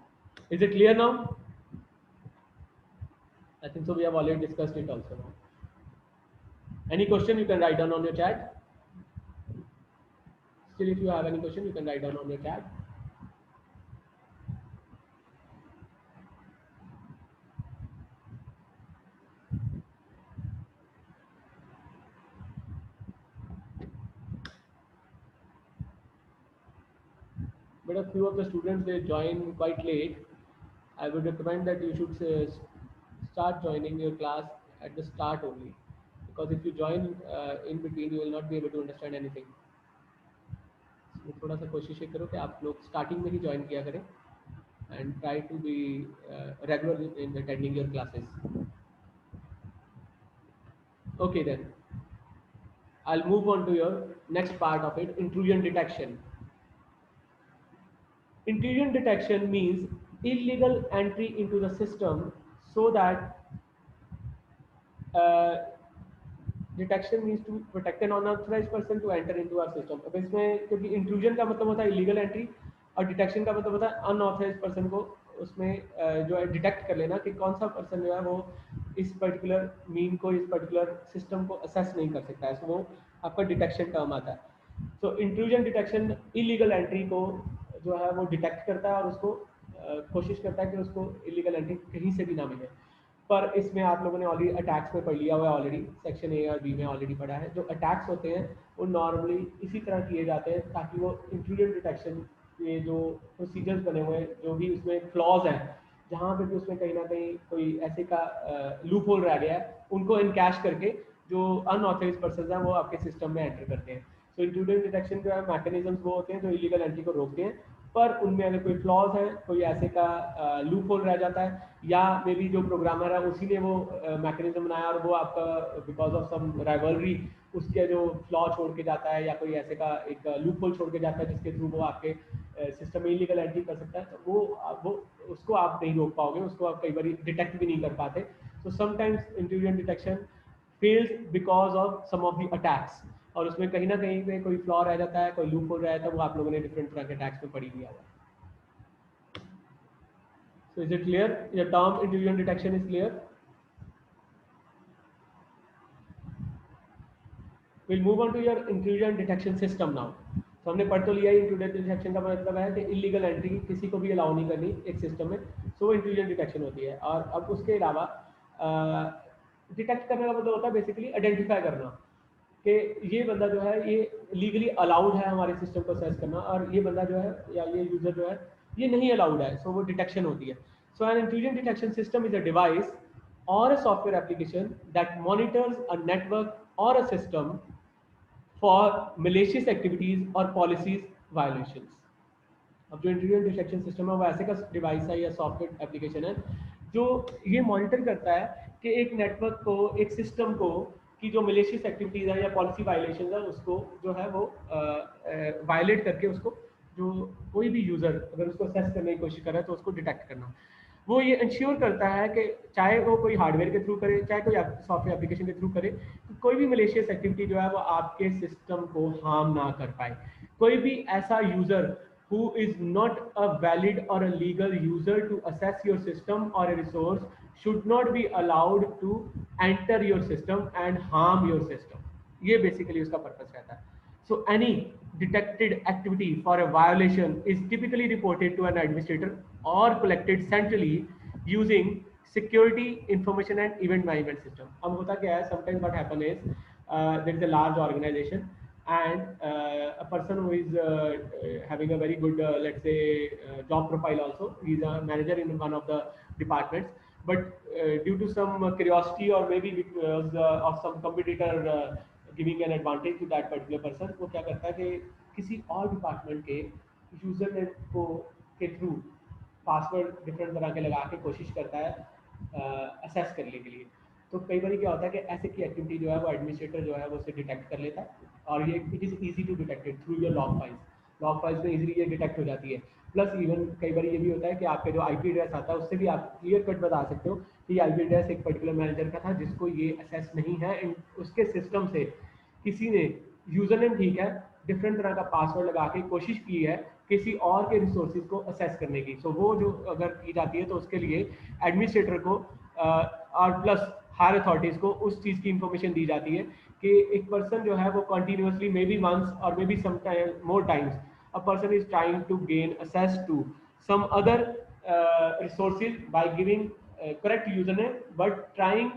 Is it clear now? I think so we have already discussed it also now. Any question you can write down on your chat. Still if you have any question you can write down on your chat. But a few of the students they join quite late. I would recommend that you should start joining your class at the start only, because if you join in between you will not be able to understand anything. So थोड़ा सा कोशिश ये करो कि आप लोग starting में ही join किया करें and try to be regular in attending your classes. Okay then, I'll move on to your next part of it, intrusion detection. Intrusion detection means illegal entry into the system so that detection means to protect an unauthorised person to enter into our system. अब इसमें क्योंकि intrusion का मतलब होता है illegal entry और detection का मतलब होता है अनऑथराइज्ड पर्सन को उसमें जो है डिटेक्ट कर लेना कि कौन सा पर्सन जो है वो इस पर्टिकुलर मीन को, इस पर्टिकुलर सिस्टम को असेस नहीं कर सकता है। सो वो आपका डिटेक्शन टर्म आता है। सो इंट्रूजन डिटेक्शन इलीगल एंट्री को जो है वो डिटेक्ट करता है और उसको कोशिश करता है कि उसको इलीगल एंट्री कहीं से भी ना मिले। पर इसमें आप लोगों ने ऑलरेडी अटैक्स में पढ़ लिया हुआ है, ऑलरेडी सेक्शन ए और बी में ऑलरेडी पढ़ा है। जो अटैक्स होते हैं वो नॉर्मली इसी तरह किए जाते हैं ताकि वो इंट्रूजन डिटेक्शन के जो प्रोसीजर्स बने हुए हैं, जो भी उसमें फ्लॉज हैं, जहाँ पे भी उसमें कहीं ना कहीं कोई ऐसे का लूप होल रह गया है, उनको इनकैश करके जो अनऑथराइज्ड पर्सन हैं वो आपके सिस्टम में एंटर करते हैं। सो इंट्रूजन डिटेक्शन जो है मैकेनिज्म्स वो होते हैं जो इलीगल एंट्री को रोकते हैं, पर उनमें अगर कोई फ्लॉज है, कोई ऐसे का लूप होल रह जाता है, या मे बी जो प्रोग्रामर है उसी ने वो मैकेनिज्म बनाया और वो आपका बिकॉज ऑफ सम राइवलरी उसके जो फ्लॉ छोड़ के जाता है या कोई ऐसे का एक लूप होल छोड़ के जाता है जिसके थ्रू वो आपके सिस्टम में इलीगल एंट्री कर सकता है, तो वो उसको आप नहीं रोक पाओगे, उसको आप कई बार डिटेक्ट भी नहीं कर पाते। So sometimes intrusion detection fails because of some of the attacks, और उसमें कहीं ना कहीं पे कोई फ्लॉ रह जाता है, कोई लूप होल रह जाता है, वो आप लोगों ने डिफरेंट तरह के अटैक्स में पढ़ी दिया हुआ है। So is it clear? Your term intrusion detection is clear? We'll move on to your intrusion detection system now. तो हमने पढ़ तो लिया ही intrusion detection का मतलब है कि इलीगल एंट्री किसी को भी अलाउ नहीं करनी एक सिस्टम में, सो वो इंट्रूजन डिटेक्शन होती है। और अब उसके अलावा डिटेक्ट करने का मतलब होता है बेसिकली आइडेंटिफाई करना कि ये बंदा जो है ये लीगली अलाउड है हमारे सिस्टम को असेस करना, और ये बंदा जो है या ये यूजर जो है ये नहीं अलाउड है, सो वो डिटेक्शन होती है। So an intrusion detection system is a device or a software application that monitors a network or a system for malicious activities or policies violations. अब जो इंट्रूजन डिटेक्शन सिस्टम है वो ऐसे का डिवाइस है या सॉफ्टवेयर एप्लीकेशन है जो ये मॉनिटर करता है कि एक नेटवर्क को, एक सिस्टम को, कि जो मलेशियस एक्टिविटीज है या पॉलिसी वायलेशन है उसको जो है वो वायलेट करके उसको, जो कोई भी यूजर अगर उसको असेस करने की कोशिश कर रहा है तो उसको डिटेक्ट करना। वो ये इंश्योर करता है कि चाहे वो कोई हार्डवेयर के थ्रू करे, चाहे कोई सॉफ्टवेयर एप्लीकेशन के थ्रू करे, तो कोई भी मलेशियस एक्टिविटी जो है वो आपके सिस्टम को हार्म ना कर पाए। कोई भी ऐसा user who is not a valid or a legal user to access your system or a resource should not be allowed to enter your system and harm your system. ये basically उसका purpose रहता है. So any detected activity for a violation is typically reported to an administrator or collected centrally using security information and event management system. अब होता क्या है, sometimes what happen is there is a large organization and a person who is having a very good let's say job profile also, he is a manager in one of the departments, but due to some curiosity or maybe because of some competitor giving an advantage to that particular person, वो क्या करता है कि किसी और department के user name को के थ्रू पासवर्ड डिफरेंट तरह के लगा के कोशिश करता है असेस करने के लिए। तो कई बार क्या होता है कि ऐसे की एक्टिविटी जो है वो एडमिनिस्ट्रेटर जो है वो उसे डिटेक्ट कर लेता है, और ये it is easy to detected through your log files में इजीली ये डिटेक्ट हो जाती है। प्लस इवन कई बार ये भी होता है कि आपके जो आईपी एड्रेस आता है उससे भी आप क्लियर कट बता सकते हो कि ये आईपी एड्रेस एक पर्टिकुलर मैनेजर का था जिसको ये असेस नहीं है, उसके सिस्टम से किसी ने यूजर नेम ठीक है डिफरेंट तरह का पासवर्ड लगा के कोशिश की है किसी और के रिसोर्सेज को असेस करने की। सो वो जो अगर की जाती है तो उसके लिए एडमिनिस्ट्रेटर को और प्लस हायर अथॉरिटीज को उस चीज़ की इंफॉर्मेशन दी जाती है कि एक पर्सन जो है वो कंटिन्यूसली मे बी मंथ्स और maybe some more times a person is trying to gain access to some other resources by giving correct username but trying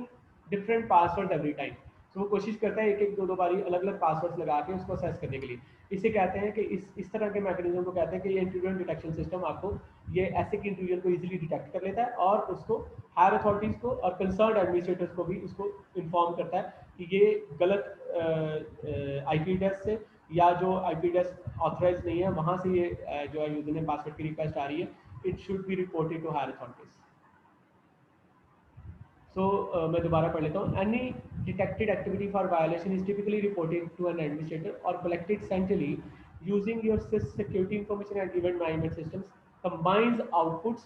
different passwords every time. तो वो कोशिश करता है एक एक दो दो बारी अलग अलग पासवर्ड्स लगा के उसको असेस करने के लिए। इसे कहते हैं कि इस तरह के मैकेनिज्म को कहते हैं कि ये इंट्रूजन डिटेक्शन सिस्टम आपको ये ऐसे की इंट्रूजन को इजीली डिटेक्ट कर लेता है और उसको हायर अथॉरिटीज को और कंसर्न एडमिनिस्ट्रेटर्स को भी उसको इन्फॉर्म करता है कि ये गलत आईपी एड्रेस से या जो आईपी एड्रेस ऑथराइज नहीं है वहाँ से ये जो है यूजर नेम पासवर्ड की रिक्वेस्ट आ रही है, it should be reported to higher authorities. So मैं दोबारा पढ़ लेता हूँ। Any detected activity for violation is typically reported to an administrator or collected centrally using your security information and event management systems, combines outputs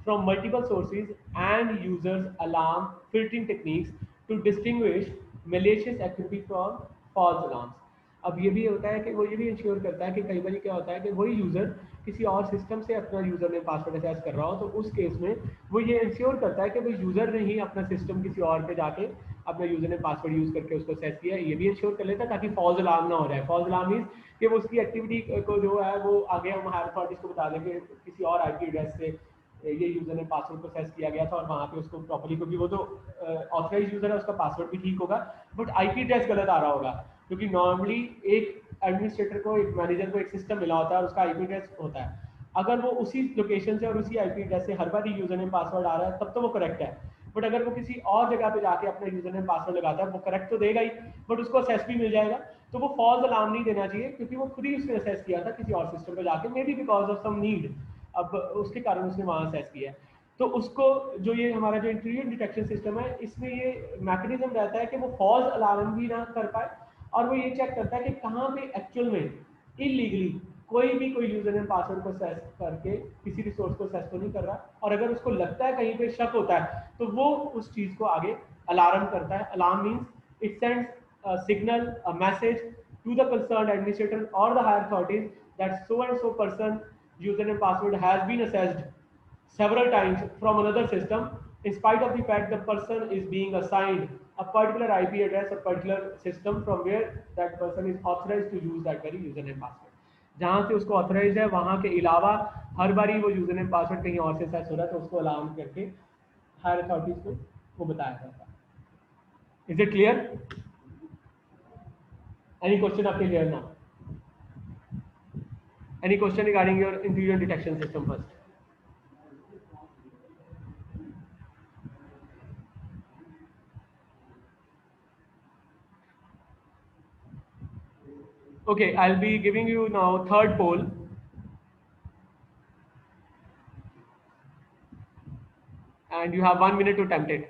from multiple sources and users alarm filtering techniques to distinguish malicious activity from false alarms. अब ये भी होता है कि वो ये भी ensure करता है कि कई बार क्या होता है कि वही यूज़र किसी और सिस्टम से अपना यूज़र नेम पासवर्ड असेस कर रहा हो, तो उस केस में वो ये इंश्योर करता है कि वो यूज़र ने ही अपना सिस्टम किसी और पे जाके अपना यूज़र नेम पासवर्ड यूज़ करके उसको असेस किया है। ये भी इंश्योर कर लेता है ताकि फॉल्स अलार्म ना हो जाए। फॉल्स अलार्म मीन्स कि वो उसकी एक्टिविटी को जो है वो आगे हम हायर अथॉरिटीज़ को बता दें कि किसी और आईपी एड्रेस से ये यूज़र ने पासवर्ड प्रोसेस किया गया था और वहाँ पे उसको प्रॉपर्ली, क्योंकि वो तो ऑथराइज यूज़र है उसका पासवर्ड भी ठीक होगा बट आईपी एड्रेस गलत आ रहा होगा, क्योंकि नॉर्मली एक एडमिनिस्ट्रेटर को, एक मैनेजर को एक सिस्टम मिला होता है और उसका आईपी एड्रेस होता है। अगर वो उसी लोकेशन से और उसी आईपी एड्रेस से हर बार यूज़र नेम पासवर्ड आ रहा है तब तो वो करेक्ट है, बट अगर वो किसी और जगह पे जाके अपना यूज़र नेम पासवर्ड लगाता है वो करेक्ट तो देगा ही बट उसको असेस भी मिल जाएगा। तो वो फॉल्स अलार्म नहीं देना चाहिए क्योंकि वो खुद ही उसने असेस किया था किसी और सिस्टम पे जाके, maybe because of some need, अब उसके कारण उसने वहाँ असेस किया है। तो उसको जो ये हमारा जो इंट्रूजन डिटेक्शन सिस्टम है इसमें ये मैकेनिज्म रहता है कि वो फॉल्स अलार्म भी ना कर पाए और वो ये चेक करता है कि कहाँ पे एक्चुअल में इलीगली कोई यूजर नेम पासवर्ड को सेट करके किसी रिसोर्स को सेट तो नहीं कर रहा, और अगर उसको लगता है कहीं पे शक होता है तो वो उस चीज को आगे अलार्म करता है। Alarm means it sends signal message to the concern administrator और the higher authorities that so and so person user name password has been accessed several times from another system in spite of the fact the person is being assigned a particular IP address, a particular system from where that person is authorized to use that very username password। जहाँ से उसको authorise है वहाँ के अलावा हर बारी वो username password कहीं और से सेट हो रहा है तो उसको अलार्म करके हायर अथॉरिटीज को वो बताया जाता है। Is it clear? Any question आपके क्लियर ना? Any question regarding your intrusion detection system first? Okay, I'll be giving you now third poll, and you have 1 minute to attempt it.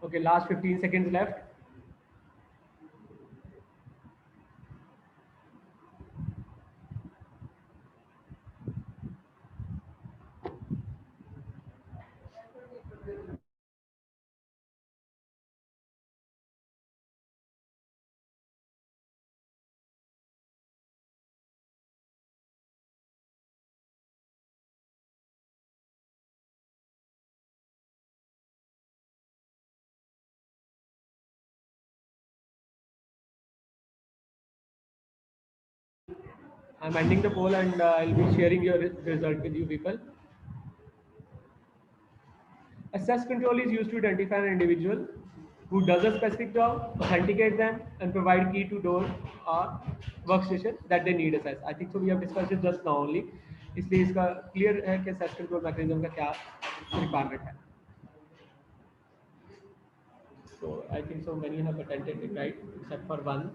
Okay, last 15 seconds left. I'm ending the poll, and I'll be sharing your result with you people. Access control is used to identify an individual who does a specific job, authenticate them, and provide key to door or workstation that they need access. I think so. We have discussed it just now only. इसलिए इसका clear है कि access control mechanism का क्या requirement है. So I think so many have attempted it right, except for one.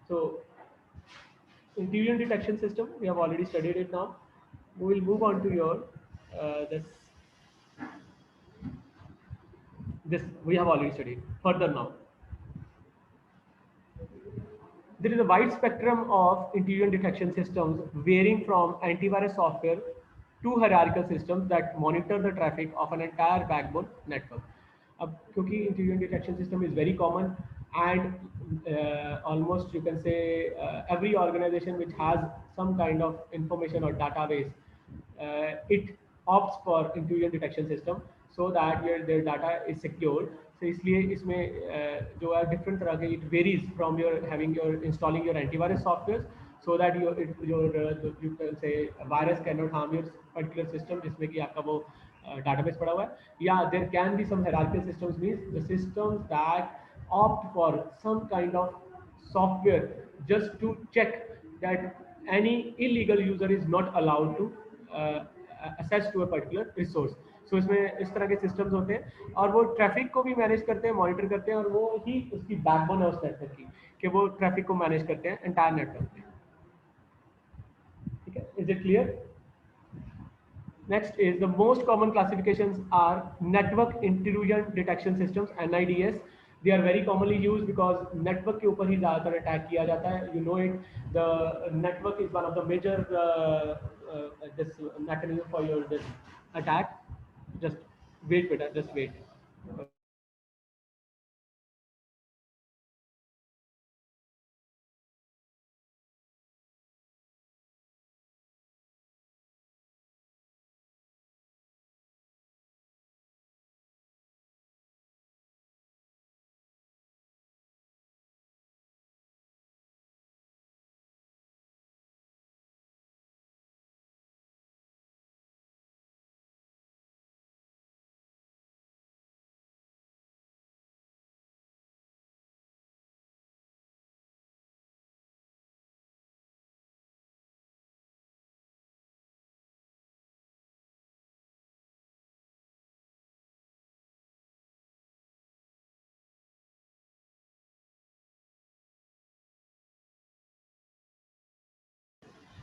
So intrusion detection system, we have already studied it now. We will move on to your this we have already studied further now. There is a wide spectrum of intrusion detection systems varying from antivirus software to hierarchical systems that monitor the traffic of an entire backbone network. अब क्योंकि intrusion detection system is very common, and almost you can say every organization which has some kind of information or database, it opts for intrusion detection system so that their data is secured. So इसलिए इसमें जो है different तरह के, it varies from your installing your antivirus software so that you can say virus cannot harm your particular system जिसमें कि आपका वो database पड़ा हुआ है. Yeah, there can be some hierarchical systems, means the systems that opt for some kind of software just to check that any illegal user is not allowed to access to a particular resource. So इसमें इस तरह के systems होते हैं और वो traffic को भी मैनेज करते हैं, मॉनिटर करते हैं, और वो ही उसकी बैकबोन है उस नेटवर्क की कि वो ट्रैफिक को मैनेज करते हैं एंटायर नेटवर्क पे. ठीक है, is it clear? Next is the most common classifications are network intrusion detection systems (NIDS). They are very commonly used because network के ऊपर ही ज़्यादातर attack किया जाता है. You know it. The network is one of the major this mechanism for your this attack. Just wait, better. Just wait.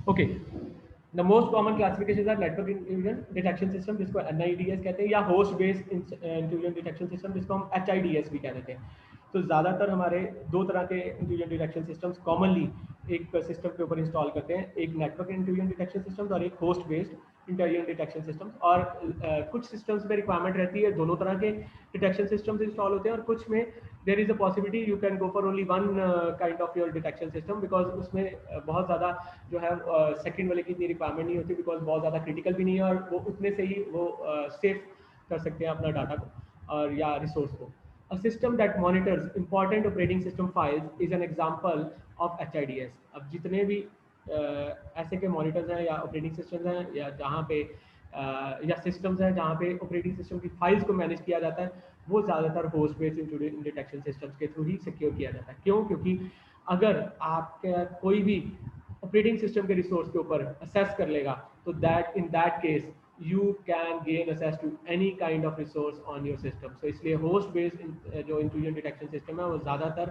Okay, the most common classification are network intrusion detection system जिसको NIDS कहते हैं, या host based intrusion detection system जिसको हम HIDS भी कह देते हैं. तो ज़्यादातर हमारे दो तरह के इंट्रूजन डिटेक्शन सिस्टम्स कॉमनली एक सिस्टम के ऊपर इंस्टॉल करते हैं, एक नेटवर्क इंट्रूजन डिटेक्शन सिस्टम और एक host based intrusion detection system. और कुछ सिस्टम्स में रिक्वायरमेंट रहती है दोनों तरह के डिटेक्शन सिस्टम्स इंस्टॉल होते हैं, और कुछ में there is a possibility you can go for only one kind of your detection system, because उसमें बहुत ज़्यादा जो है सेकंड वाले की इतनी रिक्वायरमेंट नहीं होती, बिकॉज बहुत ज़्यादा क्रिटिकल भी नहीं है, और वो उतने से ही वो सेफ कर सकते हैं अपना डाटा को और या रिसोर्स को। A system that monitors important operating system files is an example of HIDS। अब जितने भी ऐसे के मॉनिटर्स हैं या ऑपरेटिंग सिस्टम्स हैं या जहाँ पे या सिस्टम्स हैं जहाँ पे ऑपरेटिंग सिस्टम की फाइल्स को मैनेज किया जाता है, वो ज़्यादातर host based intrusion detection systems के थ्रू ही सिक्योर किया जाता है। क्यों? क्योंकि अगर आपका कोई भी ऑपरेटिंग सिस्टम के रिसोर्स के ऊपर असेस कर लेगा, तो that in that case you can gain access to any kind of resource on your system। so इसलिए host based जो intrusion detection system है वो ज़्यादातर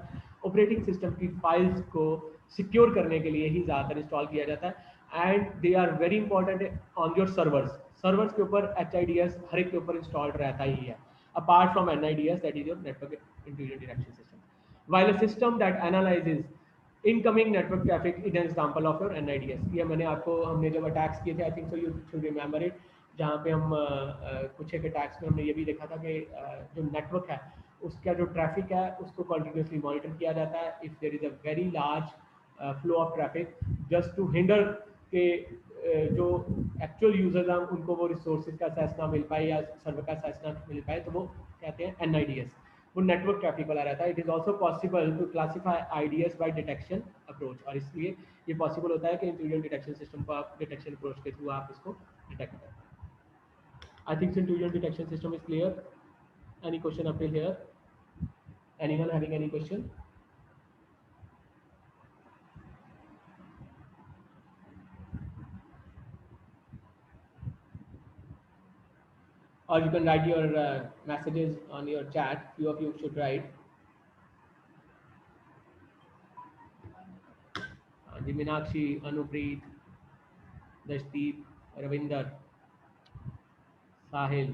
operating system की files को secure करने के लिए ही ज़्यादातर इंस्टॉल किया जाता है, and they are very important on your servers के ऊपर HIDS हर एक के ऊपर इंस्टॉल्ड रहता ही है, apart from NIDS that is your network intrusion detection system। while a system that analyzes incoming network traffic is an example of your NIDS। ये मैंने आपको, हमने जब अटैक्स किए थे, I think so you should remember it, जहाँ पे हम कुछ एक अटैक्स में हमने ये भी देखा था कि जो नेटवर्क है उसका जो ट्रैफिक है उसको कंटिन्यूसली मॉनिटर किया जाता है if there is a very large flow of traffic, just to hinder के जो एक्चुअल यूजर्स हैं उनको वो रिसोर्सेज का एक्सेस ना मिल पाए या सर्वर का एक्सेस ना मिल पाए, तो वो कहते हैं NIDS। वो नेटवर्क ट्रैफिक वाला रहता है। It is also possible to classify IDS by detection approach, और इसलिए ये पॉसिबल होता है कि इंट्रूजन डिटेक्शन सिस्टम को आप डिटेक्शन अप्रोच के थ्रू आप इसको डिटेक्ट करें। I think intrusion detection system is clear. Any question up till here? Anyone having any question? Or you can write your messages on your chat. Few of you should write. Minakshi, Anupreet, Dashdeep, Ravinder, Sahil.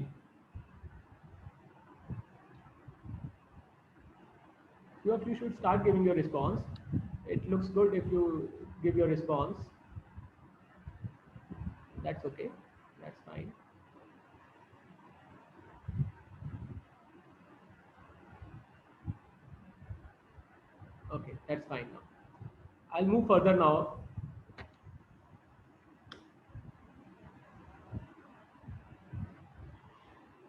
Few of you should start giving your response. It looks good if you give your response. That's okay. That's fine. Okay, that's fine now. I'll move further now.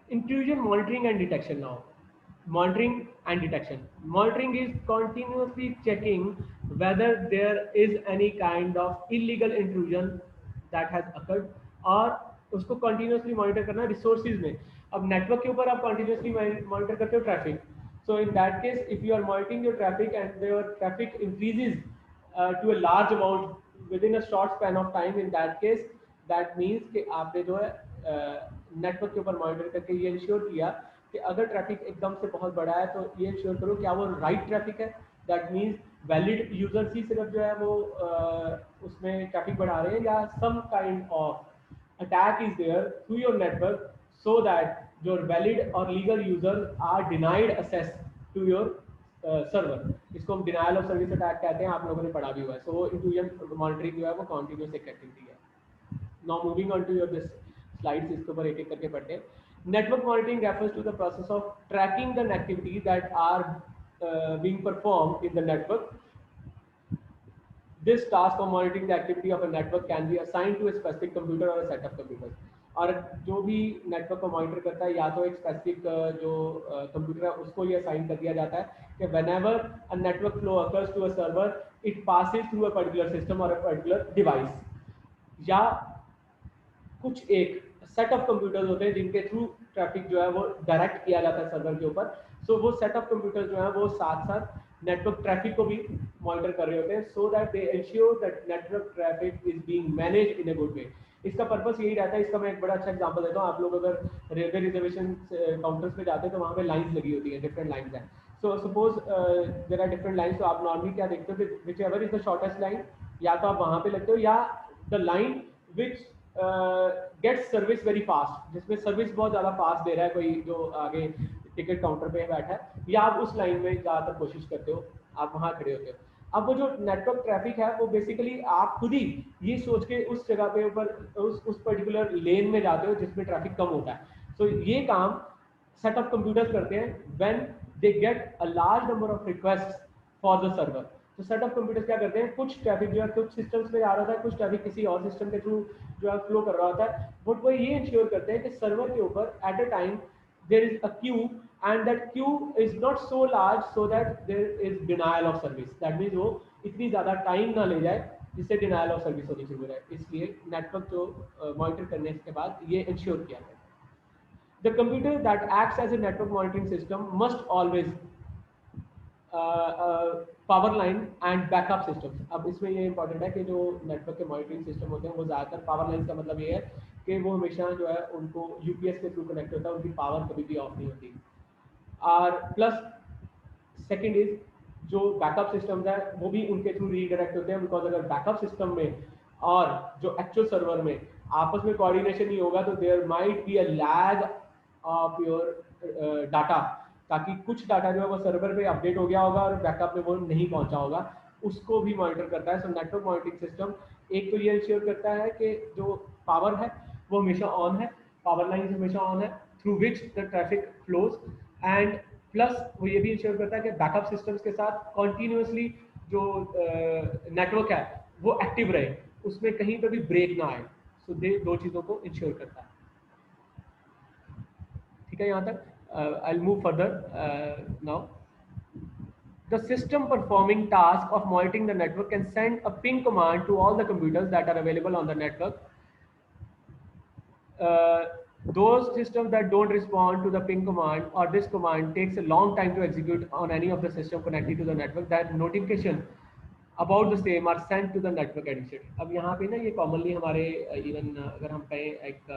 Intrusion monitoring and detection now. Monitoring and detection. Monitoring is continuously checking whether there is any kind of illegal intrusion that has occurred, और उसको continuously monitor करना resources में। अब network के ऊपर आप continuously monitor करते हो traffic, so in that case if you are monitoring your traffic and your traffic increases to a large amount within a short span of time, in that case that means कि आपने जो है network के ऊपर monitor करके ये ensure किया कि अगर ट्रैफिक एकदम से बहुत बड़ा है तो ये इंश्योर करो क्या वो राइट ट्रैफिक है। दैट मीन्स वैलिड यूजर्स ही सिर्फ जो है वो उसमें ट्रैफिक बढ़ा रहे हैं, या some kind of attack is there through your network so that your valid और legal users are denied access to your server. इसको हम डिनायल ऑफ सर्विस अटैक कहते हैं, आप लोगों ने पढ़ा भी हुआ है। सो इंट्रूजन मॉनिटरिंग जो है वो कॉन्टिन्यूस एक एक्टिविटी है। Now moving on to your this slides, इसके ऊपर एक एक करके पढ़ते हैं। Network monitoring refers to the process of tracking the activities that are being performed in the network. This task of monitoring the activity of a network can be assigned to a specific computer or a set of computers। और जो भी network को monitor करता है या तो एक specific जो कंप्यूटर है उसको ये असाइन कर दिया जाता है कि whenever a network flow occurs to a server it passes through a particular system or a particular device, या कुछ एक सेट ऑफ कंप्यूटर्स होते हैं जिनके थ्रू ट्रैफिक जो है वो डायरेक्ट किया जाता है सर्वर के ऊपर। सो वो सेट ऑफ कंप्यूटर्स जो है वो साथ साथ नेटवर्क ट्रैफिक को भी मॉनिटर कर रहे होते हैं, सो that they ensure that network traffic is being managed in a good way. इसका पर्पस यही रहता है। इसका मैं एक बड़ा अच्छा एग्जांपल देता हूँ। आप लोग अगर रेलवे रिजर्वेशन काउंटर्स पे जाते हैं तो वहाँ पे लाइंस लगी होती है, डिफरेंट लाइंस हैं। So suppose there are different lines, तो आप नॉर्मली क्या देखते हो कि whichever is the shortest line, या तो आप वहाँ पे लगते हो, या the line which gets service very fast, जिसमें सर्विस बहुत ज़्यादा फास्ट दे रहा है कोई जो आगे टिकट काउंटर पे बैठा है, या आप उस लाइन में ज़्यादातर कोशिश करते हो, आप वहाँ खड़े होते हो। अब वो जो नेटवर्क ट्रैफिक है वो बेसिकली आप खुद ही ये सोच के उस जगह पे ऊपर उस पर्टिकुलर लेन में जाते हो जिसमें ट्रैफिक कम होता है। तो ये काम सेट ऑफ कंप्यूटर्स करते हैं when they get a large number of request for the server. तो सेट ऑफ कंप्यूटर्स क्या करते हैं, कुछ ट्रैफिक जो है कुछ सिस्टम्स में आ रहा था, कुछ ट्रैफिक किसी और सिस्टम के थ्रू जो है फ्लो कर रहा होता है, बट वो ये इंश्योर करते हैं कि सर्वर के ऊपर at a time there is a queue and that queue is not so large so that there is denial of service। that means वो इतनी ज़्यादा टाइम ना ले जाए जिससे डिनायल ऑफ सर्विस होनी शुरू हो जाए। इसलिए नेटवर्क जो मॉनिटर करने के बाद ये इंश्योर किया जाए। The computer that acts as a network monitoring system must always power line and backup system. अब इसमें ये इंपॉर्टेंट है कि जो नेटवर्क के मॉनिटरिंग सिस्टम होते हैं वो ज़्यादातर पावर लाइन का मतलब ये है कि वो हमेशा जो है उनको यूपीएस के थ्रू कनेक्ट होता है, उनकी पावर कभी भी ऑफ नहीं होती। और प्लस सेकेंड इज जो बैकअप सिस्टम्स है वो भी उनके थ्रू रीडायरेक्ट होते हैं, बिकॉज अगर बैकअप सिस्टम में और जो एक्चुअल सर्वर में आपस में कोऑर्डिनेशन नहीं होगा तो there might be a lag of your data, ताकि कुछ डाटा जो है वो सर्वर पे अपडेट हो गया होगा और बैकअप में वो नहीं पहुंचा होगा, उसको भी मॉनिटर करता है। सो नेटवर्क मॉनिटरिंग सिस्टम एक तो ये इंश्योर करता है कि जो पावर है वो हमेशा ऑन है, पावर लाइन हमेशा ऑन है through which the traffic flows, and plus वो ये भी इंश्योर करता है कि बैकअप सिस्टम्स के साथ कॉन्टीन्यूसली जो नेटवर्क है वो एक्टिव रहे, उसमें कहीं पर भी ब्रेक ना आए। सो दो चीज़ों को इंश्योर करता है। ठीक है, यहाँ तक I will move further now. The system performing task of monitoring the network can send a ping command to all the computers that are available on the network. Those systems that don't respond to the ping command or this command takes a long time to execute on any of the system connected to the network, that notification about the same are sent to the network administrator। अब यहाँ पे ना ये commonly हमारे even अगर हम कहें एक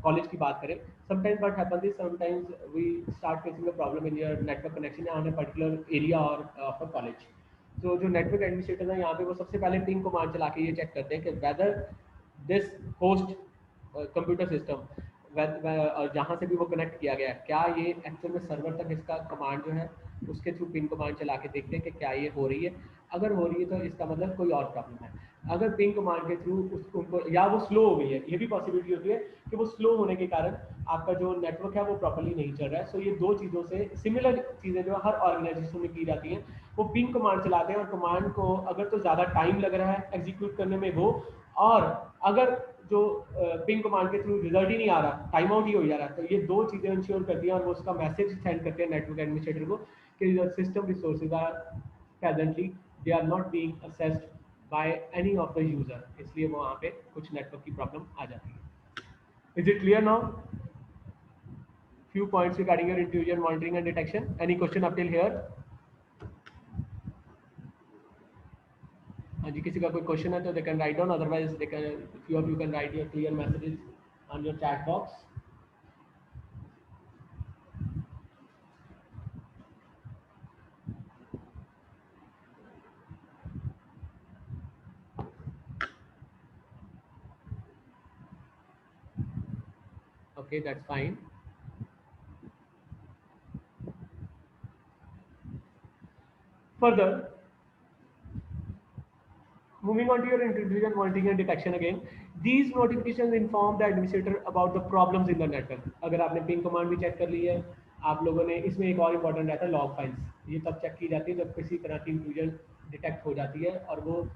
कॉलेज की बात करें, sometimes what happens is sometimes we start facing a problem in your network connection on a particular area or of a college। तो जो नेटवर्क एडमिनिस्ट्रेटर है यहाँ पे वो सबसे पहले पिंग कमांड चला के ये चेक करते हैं कि whether this host computer system और जहाँ से भी वो कनेक्ट किया गया है क्या ये एक्चुअल में सर्वर तक इसका कमांड जो है उसके थ्रू पिंग कमांड चला के देखते हैं कि क्या ये हो रही है। अगर हो रही है तो इसका मतलब कोई और प्रॉब्लम है। अगर पिंग कमांड के थ्रू उनको या वो स्लो हो गई है, ये भी पॉसिबिलिटी होती है कि वो स्लो होने के कारण आपका जो नेटवर्क है वो प्रॉपर्ली नहीं चल रहा है। सो ये दो चीज़ों से सिमिलर चीज़ें जो हर ऑर्गेनाइजेशन में की जाती हैं, वो पिंग कमांड चलाते हैं और कमांड को अगर तो ज़्यादा टाइम लग रहा है एग्जीक्यूट करने में वो, और अगर जो पिंग कमांड के थ्रू रिजल्ट ही नहीं आ रहा, टाइम आउट ही हो जा रहा है, तो ये दो चीज़ें इंश्योर करती हैं और वो उसका मैसेज सेंड करते हैं नेटवर्क एडमिनिस्ट्रेटर को कि system resources are presently they are not being accessed by any of the user. इसलिए वो वहाँ पे कुछ नेटवर्क की प्रॉब्लम आ जाती है। Is it clear now? Few points regarding your intrusion monitoring and detection. Any question up till here? हाँ जी, किसी का कोई क्वेश्चन है तो they can write down, otherwise they can few of you can write your clear messages on your chat box. Okay, that's fine. Further, moving on to your intrusion monitoring and detection again, these notifications inform the administrator about the problems in the network। अगर आपने ping command भी check कर ली है आप लोगों ने, इसमें एक और इम्पोर्टेंट रहता है लॉग फाइल्स। ये तब चेक की जाती है जब किसी तरह की इंट्रूजन डिटेक्ट हो जाती है और वो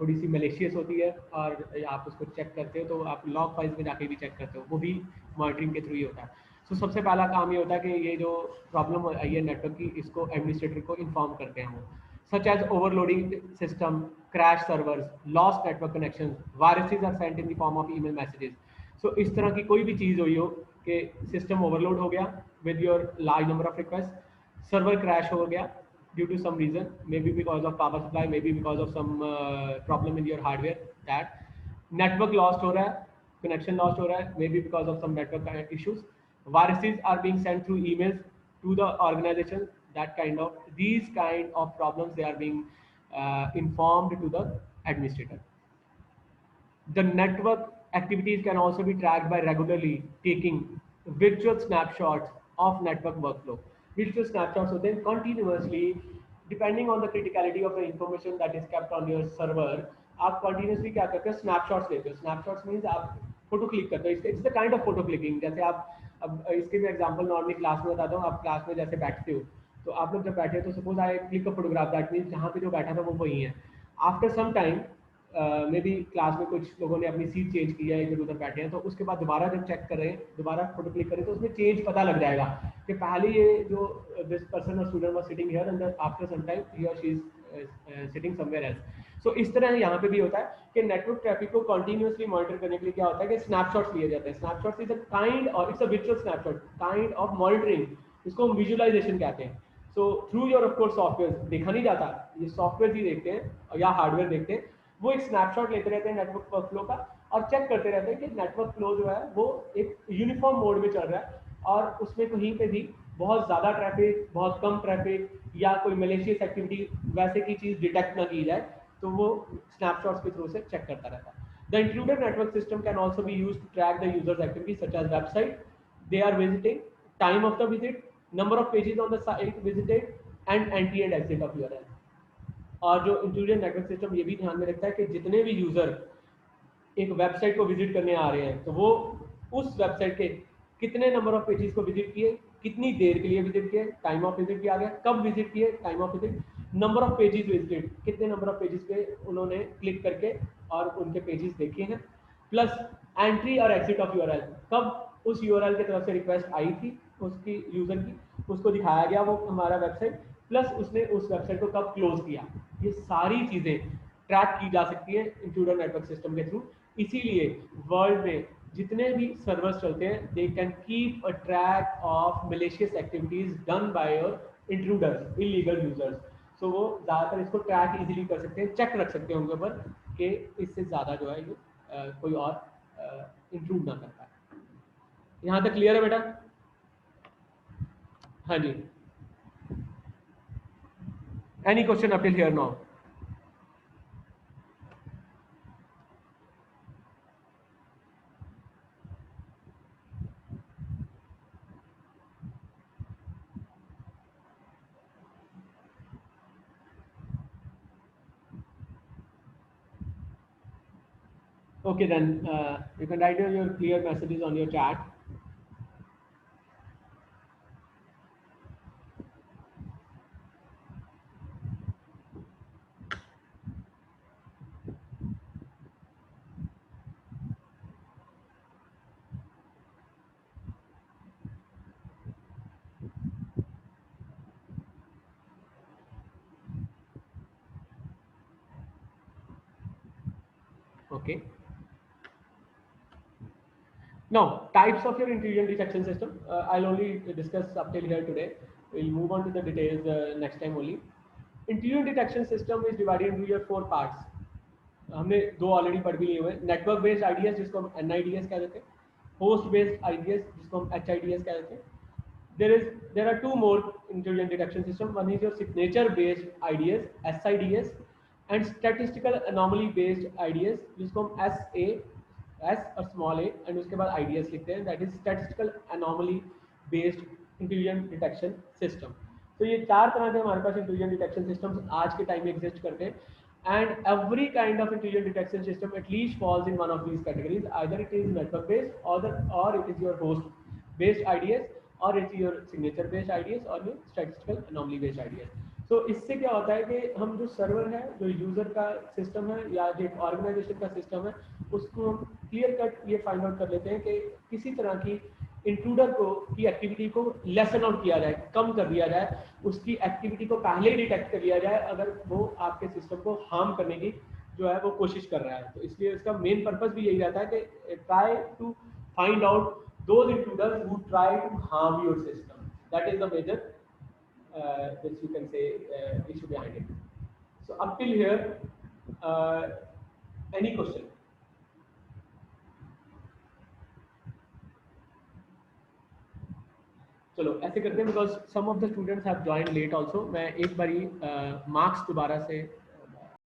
थोड़ी सी मलेशियस होती है और आप उसको चेक करते हो तो आप लॉग फाइल्स में जाके भी चेक करते हो, वो भी मॉनिटरिंग के थ्रू ही होता है। सो सबसे पहला काम ये होता है कि ये जो प्रॉब्लम आई है नेटवर्क की, इसको एडमिनिस्ट्रेटर को इन्फॉर्म करते हैं वो, such as overloading system, crash servers, lost network connections, viruses are sent in the form of email messages। So इस तरह की कोई भी चीज़ हुई हो कि सिस्टम ओवरलोड हो गया with your large number of requests, server crash हो गया due to some reason, maybe because of power supply, maybe because of some problem in your hardware, that network lost हो रहा है, connection lost हो रहा है, maybe because of some network issues, viruses are being sent through emails to the organization, that kind of these kind of problems they are being informed to the administrator। The network activities can also be tracked by regularly taking virtual snapshots of network workflow। Virtual snapshots होते हैं continuously depending on the criticality of the information that is kept on your server, आप continuously क्या करते हो, snapshots लेते हो। Snapshots means आप photo click करते हो। It's the kind of photo clicking. जैसे आप, अब इसके भी एग्जांपल नॉर्मली क्लास में बताता हूँ। आप क्लास में जैसे बैठते हो, तो आप लोग जब बैठे हो तो suppose I click a photograph, that means जहाँ पे जो बैठा था वो वही है। After some time maybe class में कुछ लोगों ने अपनी सीट चेंज की है, इधर उधर बैठे हैं, तो उसके बाद दोबारा जब चेक कर रहे हैं, दोबारा फोटो क्लिक करें, तो उसमें चेंज पता लग जाएगा कि पहले ये जो दिस पर्सन और student was sitting here and after some time he और she is sitting somewhere else. So इस तरह यहाँ पे भी होता है कि नेटवर्क ट्रैफिक को कंटिन्यूअसली मॉनिटर करने के लिए क्या होता है कि स्नैपशॉट्स लिए जाते हैं। स्नैपशॉट्स इज अ काइंड और it's a visual snapshot, kind of monitoring, इसको हम विजुअलाइजेशन कहते हैं। So through your of course software, देखा नहीं जाता, ये सॉफ्टवेयर ही देखते हैं या हार्डवेयर देखते हैं, वो एक स्नैपशॉट लेते रहते हैं नेटवर्क फ्लो का और चेक करते रहते हैं कि नेटवर्क फ्लो जो है वो एक यूनिफॉर्म मोड में चल रहा है और उसमें कहीं पे भी बहुत ज़्यादा ट्रैफिक, बहुत कम ट्रैफिक या कोई मलेशियस एक्टिविटी वैसे की चीज़ डिटेक्ट ना की जाए, तो वो स्नैपशॉट्स के थ्रू से चेक करता रहता है। The intruder network system can also be used to track the user's activities such as website they are visiting, time of the visit, number of pages on the site visited, and entry and exit of URL. और जो intrusion network system ये भी ध्यान में रखता है कि जितने भी यूजर एक वेबसाइट को विजिट करने आ रहे हैं, तो वो उस वेबसाइट के कितने नंबर ऑफ पेजेस को विजिट किए, कितनी देर के लिए विजिट किए, टाइम ऑफ विजिट भी आ गया, कब विजिट किए, time of visit, number of pages visited, कितने नंबर ऑफ पेजेस पे उन्होंने क्लिक करके और उनके पेजेस देखे हैं, प्लस एंट्री और एग्जिट ऑफ यूआरएल, कब उस यूआरएल की तरफ से रिक्वेस्ट आई थी उसकी यूजर की, उसको दिखाया गया वो हमारा वेबसाइट, प्लस उसने उस वेबसाइट को कब क्लोज किया। ये सारी चीजें ट्रैक की जा सकती है इंट्रूडर नेटवर्क सिस्टम के थ्रू। इसीलिए वर्ल्ड में जितने भी सर्वर्स चलते हैं, they can keep a track of malicious activities done by your intruders, illegal users. So वो ज़्यादातर इसको ट्रैक इजीली कर सकते हैं, चेक रख सकते हैं उनके ऊपर कि इससे ज़्यादा जो है ये कोई और इंट्रूड ना कर पाए। यहाँ तक क्लियर है बेटा? हाँ जी, any question up till here now? Okay, then you can write your clear messages on your chat. Okay. Now, types of your intrusion detection system. I'll only discuss up till here today. We'll move on to the details next time only. Intrusion detection system is divided into your 4 parts. हमने 2 already पढ़ भी लिए हुए। Network based IDs जिसको हम NIDS कह देते हैं, होस्ट बेस्ड आईडीएस जिसको हम HIDS कह देते हैं। There are 2 more intrusion detection system. One is your signature based IDS SIDS and statistical anomaly based IDS जिसको हम S और स्मॉल a एंड उसके बाद IDS लिखते हैं, that is statistical anomaly based intrusion detection system. तो ये 4 तरह के हमारे पास इंट्रूजन डिटेक्शन सिस्टम्स आज के टाइम में एग्जिस्ट करते हैं, and every kind of intrusion detection system at least falls in one of these categories, either it is network based और it is your host based IDS और it is your signature based IDS और your statistical anomaly based IDS। तो इससे क्या होता है कि हम जो सर्वर है, जो यूजर का सिस्टम है या जो ऑर्गेनाइजेशन का सिस्टम है, उसको हम क्लियर कट ये फाइंड आउट कर लेते हैं कि किसी तरह की इंट्रूडर को की एक्टिविटी को लेसन आउट किया जाए, कम कर दिया जाए, उसकी एक्टिविटी को पहले ही डिटेक्ट कर लिया जाए अगर वो आपके सिस्टम को हार्म करने की जो है वो कोशिश कर रहा है। तो इसलिए इसका मेन पर्पस भी यही रहता है कि try to find out those intruders who try to harm your system. That is the major which you can say issue behind it. So up till here, any question? चलो ऐसे करते हैं, because some of the students have join late also. मैं एक बारी marks दोबारा से